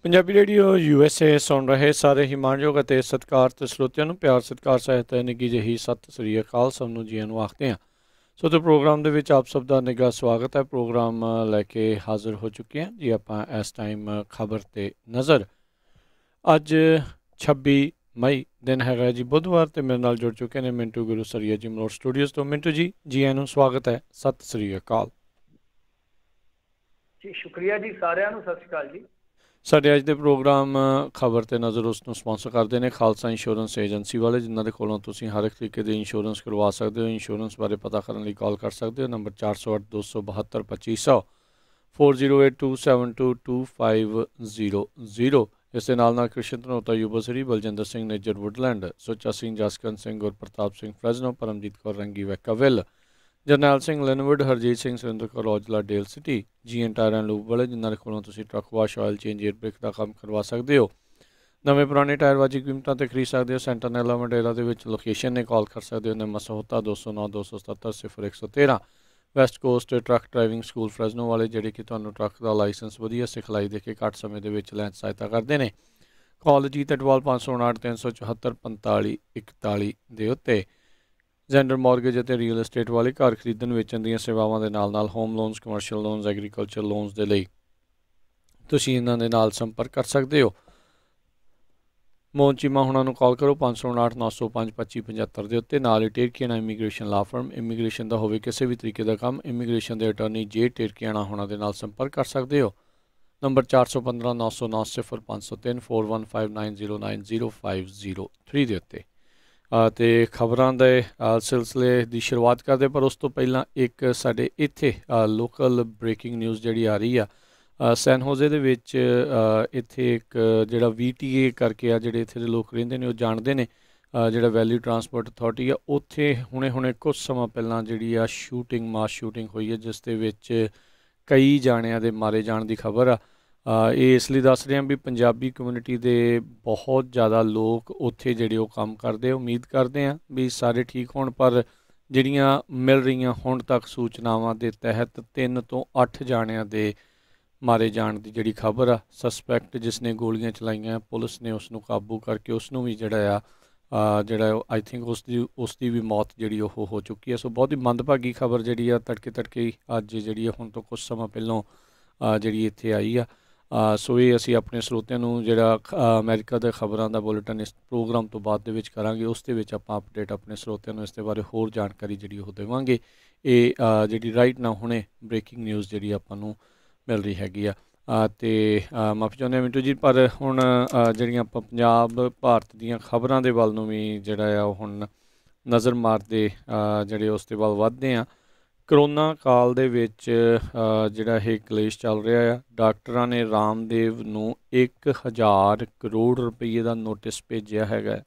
Punjabi radio USA ਸੁਣ ਰਹੇ ਸਾਰੇ ਹੀ ਮਾਣਯੋਗ ਅਤੇ ਸਤਿਕਾਰਤ ਸਰੋਤਿਆਂ ਨੂੰ ਪਿਆਰ ਸਤਿਕਾਰ ਸਹਿਤ ਨਿੱਘੀ ਜਿਹੀ ਸਤਿ ਸ੍ਰੀ ਅਕਾਲ। ਸਭ ਨੂੰ ਜੀਆਂ ਨੂੰ ਆਖਦੇ ਹਾਂ। ਸੋ ਤੇ ਪ੍ਰੋਗਰਾਮ ਦੇ ਵਿੱਚ ਆਪ ਸਭ ਦਾ ਨਿੱਘਾ ਸਵਾਗਤ ਹੈ। ਪ੍ਰੋਗਰਾਮ ਲੈ ਕੇ ਹਾਜ਼ਰ ਹੋ ਚੁੱਕੇ ਹਾਂ ਜੀ ਆਪਾਂ ਇਸ ਟਾਈਮ ਖਬਰ ਤੇ ਨਜ਼ਰ। ਅੱਜ 26 ਮਈ ਦਿਨ ਹੈਗਾ ਜੀ ਬੁੱਧਵਾਰ, ਤੇ ਮੇਰੇ ਨਾਲ ਜੁੜ ਚੁੱਕੇ ਨੇ ਮਿੰਟੂ ਗੁਰੂ ਸਰੀਆ ਜੀ ਮਲੋਟ ਸਟੂਡੀਓਜ਼ ਤੋਂ। ਮਿੰਟੂ ਜੀ ਜੀਆਂ ਨੂੰ ਸਵਾਗਤ ਹੈ, ਸਤਿ ਸ੍ਰੀ ਅਕਾਲ ਜੀ। ਸ਼ੁਕਰੀਆ ਜੀ, ਸਾਰਿਆਂ ਨੂੰ ਸਤਿ ਸ਼੍ਰੀ ਅਕਾਲ ਜੀ। ਸਾਡੇ ਅੱਜ ਦੇ ਪ੍ਰੋਗਰਾਮ ਖਬਰ ਤੇ ਨਜ਼ਰ ਉਸ ਨੂੰ ਸਪਾਂਸਰ ਕਰਦੇ ਨੇ ਖਾਲਸਾ ਇੰਸ਼ੋਰੈਂਸ ਏਜੰਸੀ ਵਾਲੇ, ਜਿਨ੍ਹਾਂ ਦੇ ਕੋਲੋਂ ਤੁਸੀਂ ਹਰ ਇੱਕ ਤਰੀਕੇ ਦੇ ਇੰਸ਼ੋਰੈਂਸ ਕਰਵਾ ਸਕਦੇ ਹੋ। ਇੰਸ਼ੋਰੈਂਸ ਬਾਰੇ ਪਤਾ ਕਰਨ ਲਈ ਕਾਲ ਕਰ ਸਕਦੇ ਹੋ ਨੰਬਰ 408 272 2500 4082722500। ਇਸ ਦੇ ਨਾਲ ਕ੍ਰਿਸ਼ਨ ਧਨੋਤਾ, ਯੂਬਾ ਸਰੀ, Baljinder Singh Nijjar Woodland, Sucha Singh Jaskaran Singh, Gurpartap Singh Fresno, Paramjit Kaur Rangi Vacaville, Jarnail Singh Lynnwood, Harjit Singh Surinder Kaur Aujla Daly City, GN tyre and lube ਵਾਲੇ, ਜਿਨ੍ਹਾਂ ਦੇ ਕੋਲੋਂ ਤੁਸੀਂ truck wash, oil change, air brake ਦਾ ਕੰਮ ਕਰਵਾ ਸਕਦੇ ਹੋ। ਨਵੇਂ ਪੁਰਾਣੇ ਟਾਇਰ ਵਾਜਿਬ ਕੀਮਤਾਂ ਤੇ ਖਰੀਦ ਸਕਦੇ ਹੋ। ਸੈਂਟਰ ਨੈਲਾ ਮੰਡੇਲਾ ਦੇ ਵਿੱਚ ਲੋਕੇਸ਼ਨ ਨੇ, ਕਾਲ ਕਰ ਸਕਦੇ ਹੋ ਨੇ ਮਸਹੋਤਾ 209 277 0113। West Coast truck driving school Fresno ਵਾਲੇ, ਜਿਹੜੇ ਕਿ ਤੁਹਾਨੂੰ ਟਰੱਕ ਦਾ ਲਾਇਸੈਂਸ ਵਧੀਆ ਸਿਖਲਾਈ ਦੇ ਕੇ ਘੱਟ ਸਮੇਂ ਦੇ ਵਿੱਚ ਲੈਣ ਸਹਾਇਤਾ ਕਰਦੇ ਨੇ। ਕਾਲ ਜੀਤ ਅਟਵਾਲ 559 374 45 41 ਦੇ ਉੱਤੇ। ਜੈਂਡਰ ਮੌਰਗੇਜ ਅਤੇ ਰੀਅਲ ਏਸਟੇਟ ਵਾਲੇ, ਘਰ ਖਰੀਦਣ ਵੇਚਣ ਦੀਆਂ ਸੇਵਾਵਾਂ ਦੇ ਨਾਲ ਨਾਲ home loans, commercial loans, agriculture loans ਦੇ ਲਈ ਤੁਸੀਂ ਇਹਨਾਂ ਦੇ ਨਾਲ ਸੰਪਰਕ ਕਰ ਸਕਦੇ ਹੋ। ਮੋਹਨ ਚੀਮਾ ਹੁਣਾਂ ਨੂੰ ਕਾਲ ਕਰੋ 559 905 2575 ਦੇ ਉੱਤੇ। ਨਾਲ ਹੀ ਟੇਰਕੀਆਣਾ ਇਮੀਗ੍ਰੇਸ਼ਨ ਲਾ ਫਰਮ, ਇਮੀਗ੍ਰੇਸ਼ਨ ਦਾ ਹੋਵੇ ਕਿਸੇ ਵੀ ਤਰੀਕੇ ਦਾ ਕੰਮ, ਇਮੀਗ੍ਰੇਸ਼ਨ ਦੇ ਅਟਾਰਨੀ ਜੇ ਟੇਰਕੀਆਣਾ ਹੁਣਾਂ ਦੇ ਨਾਲ ਸੰਪਰਕ ਕਰ ਸਕਦੇ ਹੋ। ਨੰਬਰ 415 909 0503 4159090503 ਦੇ ਉੱਤੇ। ਅਤੇ ਖਬਰਾਂ ਦੇ ਸਿਲਸਿਲੇ ਦੀ ਸ਼ੁਰੂਆਤ ਕਰਦੇ, ਪਰ ਉਸ ਤੋਂ ਪਹਿਲਾਂ ਇੱਕ ਸਾਡੇ ਇੱਥੇ ਲੋਕਲ ਬ੍ਰੇਕਿੰਗ ਨਿਊਜ਼ ਜਿਹੜੀ ਆ ਰਹੀ ਆ। ਸੈਨ ਹੋਜ਼ੇ ਦੇ ਵਿੱਚ ਇੱਥੇ ਇੱਕ ਜਿਹੜਾ VTA ਕਰਕੇ ਆ, ਜਿਹੜੇ ਇੱਥੇ ਦੇ ਲੋਕ ਰਹਿੰਦੇ ਨੇ ਉਹ ਜਾਣਦੇ ਨੇ, ਜਿਹੜਾ ਵੈਲੀ ਟਰਾਂਸਪੋਰਟ ਅਥਾਰਟੀ ਆ, ਉੱਥੇ ਹੁਣੇ ਕੁਝ ਸਮਾਂ ਪਹਿਲਾਂ ਜਿਹੜੀ ਆ ਮਾਸ ਸ਼ੂਟਿੰਗ ਹੋਈ ਹੈ, ਜਿਸ ਦੇ ਵਿੱਚ ਕਈ ਜਾਣਿਆਂ ਦੇ ਮਾਰੇ ਜਾਣ ਦੀ ਖਬਰ ਆ। ਇਹ ਇਸ ਲਈ ਦੱਸ ਰਹੇ ਹਾਂ ਵੀ ਪੰਜਾਬੀ ਕਮਿਊਨਿਟੀ ਦੇ ਬਹੁਤ ਜ਼ਿਆਦਾ ਲੋਕ ਉੱਥੇ ਜਿਹੜੇ ਉਹ ਕੰਮ ਕਰਦੇ। ਉਮੀਦ ਕਰਦੇ ਹਾਂ ਵੀ ਸਾਰੇ ਠੀਕ ਹੋਣ, ਪਰ ਜਿਹੜੀਆਂ ਮਿਲ ਰਹੀਆਂ ਹੁਣ ਤੱਕ ਸੂਚਨਾਵਾਂ ਦੇ ਤਹਿਤ 3 ਤੋਂ 8 ਜਾਣਿਆਂ ਦੇ ਮਾਰੇ ਜਾਣ ਦੀ ਜਿਹੜੀ ਖਬਰ ਆ। ਸਸਪੈਕਟ ਜਿਸ ਨੇ ਗੋਲੀਆਂ ਚਲਾਈਆਂ, ਪੁਲਿਸ ਨੇ ਉਸ ਨੂੰ ਕਾਬੂ ਕਰਕੇ ਉਸ ਨੂੰ ਵੀ ਜਿਹੜਾ ਆਈ ਥਿੰਕ ਉਸ ਦੀ ਵੀ ਮੌਤ ਜਿਹੜੀ ਉਹ ਹੋ ਚੁੱਕੀ ਹੈ। ਸੋ ਬਹੁਤ ਹੀ ਮੰਦਭਾਗੀ ਖਬਰ ਜਿਹੜੀ ਆ ਤੜਕੇ ਅੱਜ ਜਿਹੜੀ ਆ ਹੁਣ ਤੋਂ ਕੁਝ ਸਮਾਂ ਪਹਿਲਾਂ ਜਿਹੜੀ ਇੱਥੇ ਆਈ ਆ। ਸੋ ਇਹ ਅਸੀਂ ਆਪਣੇ ਸਰੋਤਿਆਂ ਨੂੰ ਜਿਹੜਾ ਅਮਰੀਕਾ ਦੇ ਖਬਰਾਂ ਦਾ ਬੁਲੇਟਿਨ ਇਸ ਪ੍ਰੋਗਰਾਮ ਤੋਂ ਬਾਅਦ ਦੇ ਵਿੱਚ ਕਰਾਂਗੇ, ਉਸ ਦੇ ਵਿੱਚ ਆਪਾਂ ਅਪਡੇਟ ਆਪਣੇ ਸਰੋਤਿਆਂ ਨੂੰ ਇਸ ਦੇ ਬਾਰੇ ਹੋਰ ਜਾਣਕਾਰੀ ਜਿਹੜੀ ਉਹ ਦੇਵਾਂਗੇ। ਇਹ ਜਿਹੜੀ ਰਾਈਟ ਨਾ ਹੁਣੇ ਬ੍ਰੇਕਿੰਗ ਨਿਊਜ਼ ਜਿਹੜੀ ਆਪਾਂ ਨੂੰ ਮਿਲ ਰਹੀ ਹੈਗੀ ਆ। ਅਤੇ ਮਾਫੀ ਚਾਹੁੰਦੇ ਹਾਂ ਮਿੰਟੂ ਜੀ, ਪਰ ਹੁਣ ਜਿਹੜੀਆਂ ਆਪਾਂ ਪੰਜਾਬ ਭਾਰਤ ਦੀਆਂ ਖਬਰਾਂ ਦੇ ਵੱਲ ਨੂੰ ਵੀ ਜਿਹੜਾ ਆ ਉਹ ਹੁਣ ਨਜ਼ਰ ਮਾਰਦੇ ਜਿਹੜੇ ਉਸ ਦੇ ਵੱਲ ਵੱਧਦੇ ਆ। ਕਰੋਨਾ ਕਾਲ ਦੇ ਵਿੱਚ ਜਿਹੜਾ ਇਹ ਕਲੇਸ਼ ਚੱਲ ਰਿਹਾ ਆ, ਡਾਕਟਰਾਂ ਨੇ ਰਾਮਦੇਵ ਨੂੰ 1000 ਕਰੋੜ ਰੁਪਈਏ ਦਾ ਨੋਟਿਸ ਭੇਜਿਆ ਹੈਗਾ।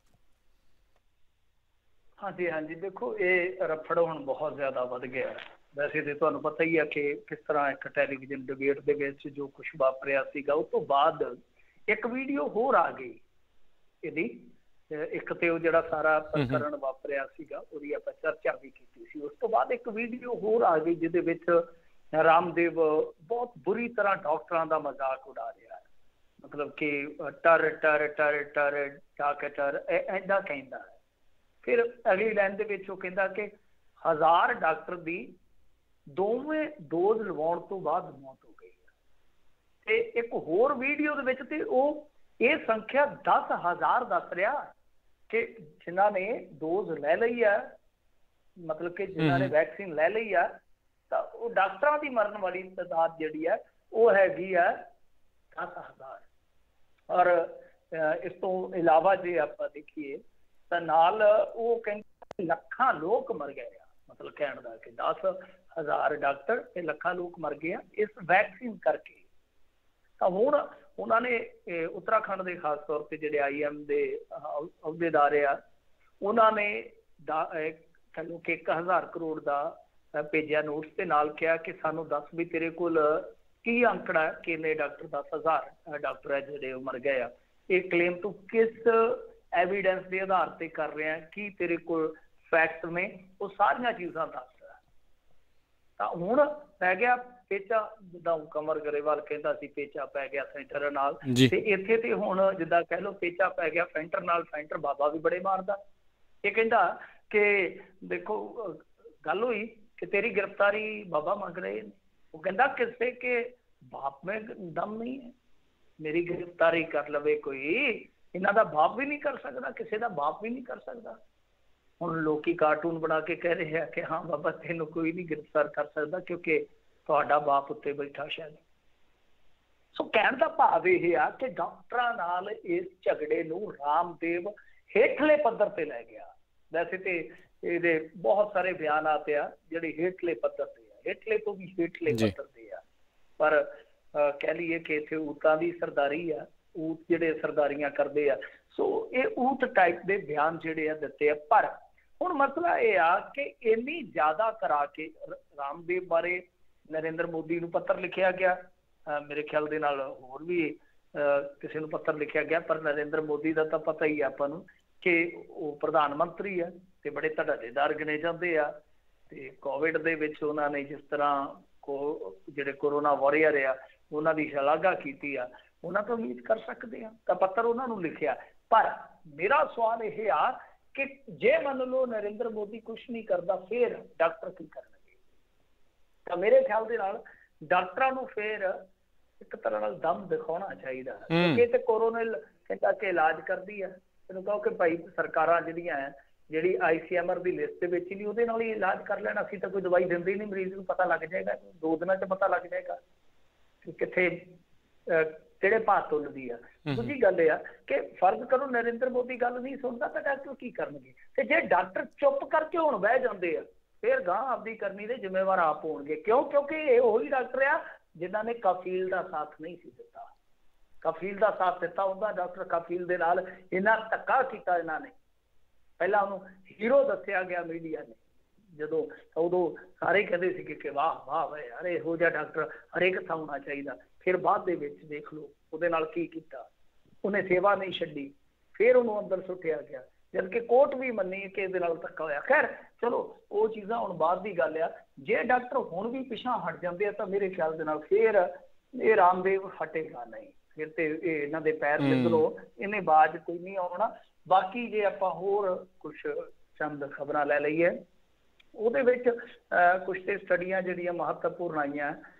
ਹਾਂਜੀ, ਦੇਖੋ ਇਹ ਰਫੜ ਹੁਣ ਬਹੁਤ ਜ਼ਿਆਦਾ ਵੱਧ ਗਿਆ। ਵੈਸੇ ਤੇ ਤੁਹਾਨੂੰ ਪਤਾ ਹੀ ਆ ਕਿ ਕਿਸ ਤਰ੍ਹਾਂ ਇੱਕ ਟੈਲੀਵਿਜ਼ਨ ਡਿਬੇਟ ਦੇ ਵਿੱਚ ਜੋ ਕੁਛ ਵਾਪਰਿਆ ਸੀਗਾ, ਉਸ ਤੋਂ ਬਾਅਦ ਇੱਕ ਵੀਡੀਓ ਹੋਰ ਆ ਗਈ ਇਹਦੀ। ਇੱਕ ਤੇ ਉਹ ਜਿਹੜਾ ਸਾਰਾ ਪ੍ਰਕਰਣ ਵਾਪਰਿਆ ਸੀਗਾ ਉਹਦੀ ਆਪਾਂ ਚਰਚਾ ਵੀ ਕੀਤੀ ਸੀ। ਉਸ ਤੋਂ ਬਾਅਦ ਇੱਕ ਵੀਡੀਓ ਹੋਰ ਆ ਗਈ ਜਿਹਦੇ ਵਿੱਚ ਰਾਮਦੇਵ ਬਹੁਤ ਬੁਰੀ ਤਰ੍ਹਾਂ ਡਾਕਟਰਾਂ ਦਾ ਮਜ਼ਾਕ ਉਡਾ ਰਿਹਾ ਹੈ, ਮਤਲਬ ਕਿ ਟਰ ਟਰ ਟਰ ਟਰ ਟਾਕ ਟਰ ਏਦਾਂ ਕਹਿੰਦਾ ਹੈ। ਫਿਰ ਅਗਲੀ ਲਾਈਨ ਦੇ ਵਿੱਚ ਉਹ ਕਹਿੰਦਾ ਕਿ 1000 ਡਾਕਟਰ ਦੀ ਦੋਵੇਂ ਡੋਜ਼ ਲਵਾਉਣ ਤੋਂ ਬਾਅਦ ਮੌਤ ਹੋ ਗਈ ਹੈ। ਤੇ ਇੱਕ ਹੋਰ ਵੀਡੀਓ ਦੇ ਵਿੱਚ ਤੇ ਉਹ ਇਹ ਸੰਖਿਆ 10,000 ਦੱਸ ਰਿਹਾ ਕਿ ਜਿਨ੍ਹਾਂ ਨੇ ਡੋਜ਼ ਲੈ ਲਈ ਆ, ਮਤਲਬ ਕਿ ਜਿਨ੍ਹਾਂ ਨੇ ਵੈਕਸੀਨ ਲੈ ਲਈ ਆ, ਤਾਂ ਉਹ ਡਾਕਟਰਾਂ ਦੀ ਮਰਨ ਵਾਲੀ ਤਾਦਾਦ ਜਿਹੜੀ ਹੈ ਉਹ ਹੈਗੀ ਆ 10,000। ਔਰ ਇਸ ਤੋਂ ਇਲਾਵਾ ਜੇ ਆਪਾਂ ਦੇਖੀਏ ਤਾਂ ਨਾਲ ਉਹ ਕਹਿੰਦੇ ਲੱਖਾਂ ਲੋਕ ਮਰ ਗਏ ਆ, ਮਤਲਬ ਕਹਿਣ ਦਾ ਕਿ 10,000 ਡਾਕਟਰ ਤੇ ਲੱਖਾਂ ਲੋਕ ਮਰ ਗਏ ਆ ਇਸ ਵੈਕਸੀਨ ਕਰਕੇ। ਤਾਂ ਹੁਣ ਉਹਨਾਂ ਨੇ ਉੱਤਰਾਖੰਡ ਦੇ ਖਾਸ ਤੌਰ ਤੇ ਜਿਹੜੇ IM ਦੇ ਅਹੁਦੇਦਾਰ ਆ, ਉਹਨਾਂ ਨੇ ਕਹਿੰਦੇ ਕਿ 1000 ਕਰੋੜ ਦਾ ਭੇਜਿਆ ਨੋਟਿਸ, ਤੇ ਨਾਲ ਕਿਹਾ ਕਿ ਸਾਨੂੰ ਦੱਸ ਵੀ ਤੇਰੇ ਕੋਲ ਕੀ ਅੰਕੜਾ ਕਿੰਨੇ ਡਾਕਟਰ 10,000 ਡਾਕਟਰ ਹੈ ਜਿਹੜੇ ਉਹ ਮਰ ਗਏ ਆ। ਇਹ ਕਲੇਮ ਤੂੰ ਕਿਸ ਐਵੀਡੈਂਸ ਦੇ ਆਧਾਰ ਤੇ ਕਰ ਰਿਹਾ, ਕੀ ਤੇਰੇ ਕੋਲ ਫੈਕਟ ਨੇ, ਉਹ ਸਾਰੀਆਂ ਚੀਜ਼ਾਂ ਦੱਸ। ਤਾਂ ਹੁਣ ਪੈ ਗਿਆ ਪੇਚਾ, ਜਿੱਦਾਂ ਕਮਰ ਗਰੇਵਾਲ ਕਹਿੰਦਾ ਸੀ ਪੇਚਾ ਪੈ ਗਿਆ ਸੈਂਟਰ ਨਾਲ, ਤੇ ਇੱਥੇ ਤੇ ਹੁਣ ਜਿੱਦਾਂ ਕਹਿ ਲਓ ਪੇਚਾ ਪੈ ਗਿਆ ਫੈਂਟਰ ਨਾਲ। ਫੈਂਟਰ ਬਾਬਾ ਵੀ ਬੜੇ ਮਾਰਦਾ। ਇਹ ਕਹਿੰਦਾ ਕਿ ਦੇਖੋ ਗੱਲ ਹੋਈ ਕਿ ਤੇਰੀ गिरफ्तारी बाबा मांग रहे हैं। वो कहता किसी के बाप में दम नहीं है, मेरी गिरफ्तारी कर लवे कोई, इन्हों का बाप भी नहीं कर सकता, किसी का बाप भी नहीं कर सकता। ਹੁਣ ਲੋਕੀ ਕਾਰਟੂਨ ਬਣਾ ਕੇ ਕਹਿ ਰਹੇ ਆ ਕਿ ਹਾਂ ਬਾਬਾ ਤੈਨੂੰ ਕੋਈ ਨਹੀਂ ਗ੍ਰਿਫਤਾਰ ਕਰ ਸਕਦਾ ਕਿਉਂਕਿ ਤੁਹਾਡਾ ਬਾਪ ਉੱਤੇ ਬੈਠਾ ਸ਼ਾਇਦ। ਸੋ ਕਹਿਣ ਦਾ ਭਾਵ ਇਹ ਆ ਕਿ ਡਾਕਟਰਾਂ ਨਾਲ ਇਸ ਝਗੜੇ ਨੂੰ ਰਾਮਦੇਵ ਹੇਠਲੇ ਪੱਧਰ ਤੇ ਲੈ ਗਿਆ। ਵੈਸੇ ਤੇ ਇਹਦੇ ਬਹੁਤ ਸਾਰੇ ਬਿਆਨਾਤ ਆ ਜਿਹੜੇ ਹੇਠਲੇ ਪੱਧਰ ਤੇ ਆ, ਹੇਠਲੇ ਤੋਂ ਵੀ ਹੇਠਲੇ ਪੱਧਰ ਤੇ ਆ, ਪਰ ਕਹਿ ਲਈਏ ਕਿ ਇੱਥੇ ਊਤਾਂ ਦੀ ਸਰਦਾਰੀ ਆ, ਊਤ ਜਿਹੜੇ ਸਰਦਾਰੀਆਂ ਕਰਦੇ ਆ। ਸੋ ਇਹ ਊਤ ਟਾਈਪ ਦੇ ਬਿਆਨ ਜਿਹੜੇ ਆ ਦਿੱਤੇ ਆ। ਪਰ ਹੁਣ ਮਸਲਾ ਇਹ ਆ ਕਿ ਇੰਨੀ ਜ਼ਿਆਦਾ ਕਰਾ ਕੇ ਰਾਮਦੇਵ ਬਾਰੇ ਨਰਿੰਦਰ ਮੋਦੀ ਨੂੰ ਪੱਤਰ ਲਿਖਿਆ ਗਿਆ, ਮੇਰੇ ਖਿਆਲ ਦੇ ਨਾਲ ਹੋਰ ਵੀ ਕਿਸੇ ਨੂੰ ਪੱਤਰ ਲਿਖਿਆ ਗਿਆ, ਪਰ ਨਰਿੰਦਰ ਮੋਦੀ ਦਾ ਤਾਂ ਪਤਾ ਹੀ ਆ ਆਪਾਂ ਨੂੰ ਕਿ ਉਹ ਪ੍ਰਧਾਨ ਮੰਤਰੀ ਆ ਤੇ ਬੜੇ ਧੜੱਲੇਦਾਰ ਗਿਣੇ ਜਾਂਦੇ ਆ। ਤੇ ਕੋਵਿਡ ਦੇ ਵਿੱਚ ਉਹਨਾਂ ਨੇ ਜਿਸ ਤਰ੍ਹਾਂ ਜਿਹੜੇ ਕੋਰੋਨਾ ਵਾਰੀਅਰ ਆ ਉਹਨਾਂ ਦੀ ਸ਼ਲਾਘਾ ਕੀਤੀ ਆ, ਉਹਨਾਂ ਤੋਂ ਉਮੀਦ ਕਰ ਸਕਦੇ ਆ ਤਾਂ ਪੱਤਰ ਉਹਨਾਂ ਨੂੰ ਲਿਖਿਆ। ਪਰ ਮੇਰਾ ਸਵਾਲ ਇਹ ਆ ਕਿ ਜੇ ਮੰਨ ਲਓ ਨਰਿੰਦਰ ਮੋਦੀ ਕੁਛ ਨਹੀਂ ਕਰਦਾ ਫਿਰ ਡਾਕਟਰ ਕੀ ਕਰਨਗੇ? ਤਾਂ ਮੇਰੇ ਖਿਆਲ ਦੇ ਨਾਲ ਡਾਕਟਰਾਂ ਨੂੰ ਫਿਰ ਇੱਕ ਤਰ੍ਹਾਂ ਨਾਲ ਦਮ ਦਿਖਾਉਣਾ ਚਾਹੀਦਾ, ਕਿਉਂਕਿ ਤੇ ਕੋਰੋਨਲ ਕਹਿੰਦਾ ਕਿ ਇਲਾਜ ਕਰਦੀ ਆ। ਤੈਨੂੰ ਕਹੋ ਕਿ ਭਾਈ ਸਰਕਾਰਾਂ ਜਿਹੜੀਆਂ ਹੈ ਜਿਹੜੀ ICMR ਦੀ ਲਿਸਟ ਦੇ ਵਿੱਚ ਨਹੀਂ, ਉਹਦੇ ਨਾਲ ਹੀ ਇਲਾਜ ਕਰ ਲੈਣਾ। ਅਸੀਂ ਤਾਂ ਕੋਈ ਦਵਾਈ ਦਿੰਦੇ ਹੀ ਨਹੀਂ, ਮਰੀਜ਼ ਨੂੰ ਪਤਾ ਲੱਗ ਜਾਏਗਾ, 2 ਦਿਨਾਂ 'ਚ ਪਤਾ ਲੱਗ ਜਾਏਗਾ ਕਿ ਕਿੱਥੇ ਕਿਹੜੇ ਭਾਅ ਤੁੱਲਦੀ ਆ। ਦੂਜੀ ਗੱਲ ਇਹ ਆ ਕਿ ਫਰਜ਼ ਕਰੋ ਨਰਿੰਦਰ ਮੋਦੀ ਗੱਲ ਨਹੀਂ ਸੁਣਦਾ ਤਾਂ ਡਾਕਟਰ ਕੀ ਕਰਨਗੇ? ਤੇ ਜੇ ਡਾਕਟਰ ਚੁੱਪ ਕਰਕੇ ਹੁਣ ਬਹਿ ਜਾਂਦੇ ਆ ਫਿਰ ਗਾਂ ਆਪਦੀ ਕਰਨੀ ਦੇ ਜ਼ਿੰਮੇਵਾਰ ਆਪ ਹੋਣਗੇ। ਕਿਉਂ? ਕਿਉਂਕਿ ਇਹ ਉਹੀ ਡਾਕਟਰ ਆ ਜਿਨ੍ਹਾਂ ਨੇ ਕਫੀਲ ਦਾ ਸਾਥ ਨਹੀਂ ਸੀ ਦਿੱਤਾ। ਕਫੀਲ ਦਾ ਸਾਥ ਦਿੱਤਾ ਹੁੰਦਾ ਡਾਕਟਰ ਕਫੀਲ ਦੇ ਨਾਲ ਇੰਨਾ ਧੱਕਾ ਕੀਤਾ ਇਹਨਾਂ ਨੇ। ਪਹਿਲਾਂ ਉਹਨੂੰ ਹੀਰੋ ਦੱਸਿਆ ਗਿਆ ਮੀਡੀਆ ਨੇ, ਜਦੋਂ ਉਦੋਂ ਸਾਰੇ ਕਹਿੰਦੇ ਸੀ ਕਿ ਵਾਹ ਵਾਹ ਵਾ ਯਾਰ ਇਹੋ ਜਿਹਾ ਡਾਕਟਰ ਹਰੇਕ ਥਾਂ ਹੋਣਾ ਚਾਹੀਦਾ। ਫਿਰ ਬਾਅਦ ਦੇ ਵਿੱਚ ਦੇਖ ਲਓ ਉਹਦੇ ਨਾਲ ਕੀ ਕੀਤਾ, ਉਹਨੇ ਸੇਵਾ ਨਹੀਂ ਛੱਡੀ, ਫਿਰ ਉਹਨੂੰ ਅੰਦਰ ਸੁੱਟਿਆ ਗਿਆ, ਜਦ ਕਿ ਕੋਰਟ ਵੀ ਮੰਨੀ ਕਿ ਇਹਦੇ ਨਾਲ ਧੱਕਾ ਹੋਇਆ। ਖੈਰ ਚਲੋ ਉਹ ਚੀਜ਼ਾਂ ਹੁਣ ਬਾਅਦ ਦੀ ਗੱਲ ਆ। ਜੇ ਡਾਕਟਰ ਹੁਣ ਵੀ ਪਿਛਾਂ ਹਟ ਜਾਂਦੇ ਆ ਤਾਂ ਮੇਰੇ ਖਿਆਲ ਦੇ ਨਾਲ ਫਿਰ ਇਹ ਰਾਮਦੇਵ ਹਟੇਗਾ ਨਹੀਂ, ਫਿਰ ਤੇ ਇਹ ਇਹਨਾਂ ਦੇ ਪੈਰ ਨਿਕਲੋ, ਇਹਨੇ ਬਾਜ ਕੋਈ ਨਹੀਂ ਆਉਣਾ। ਬਾਕੀ ਜੇ ਆਪਾਂ ਹੋਰ ਕੁਛ ਚੰਦ ਖਬਰਾਂ ਲੈ ਲਈਏ, ਉਹਦੇ ਵਿੱਚ ਕੁਛ ਤੇ ਸਟੱਡੀਆਂ ਜਿਹੜੀਆਂ ਮਹੱਤਵਪੂਰਨ ਆਈਆਂ।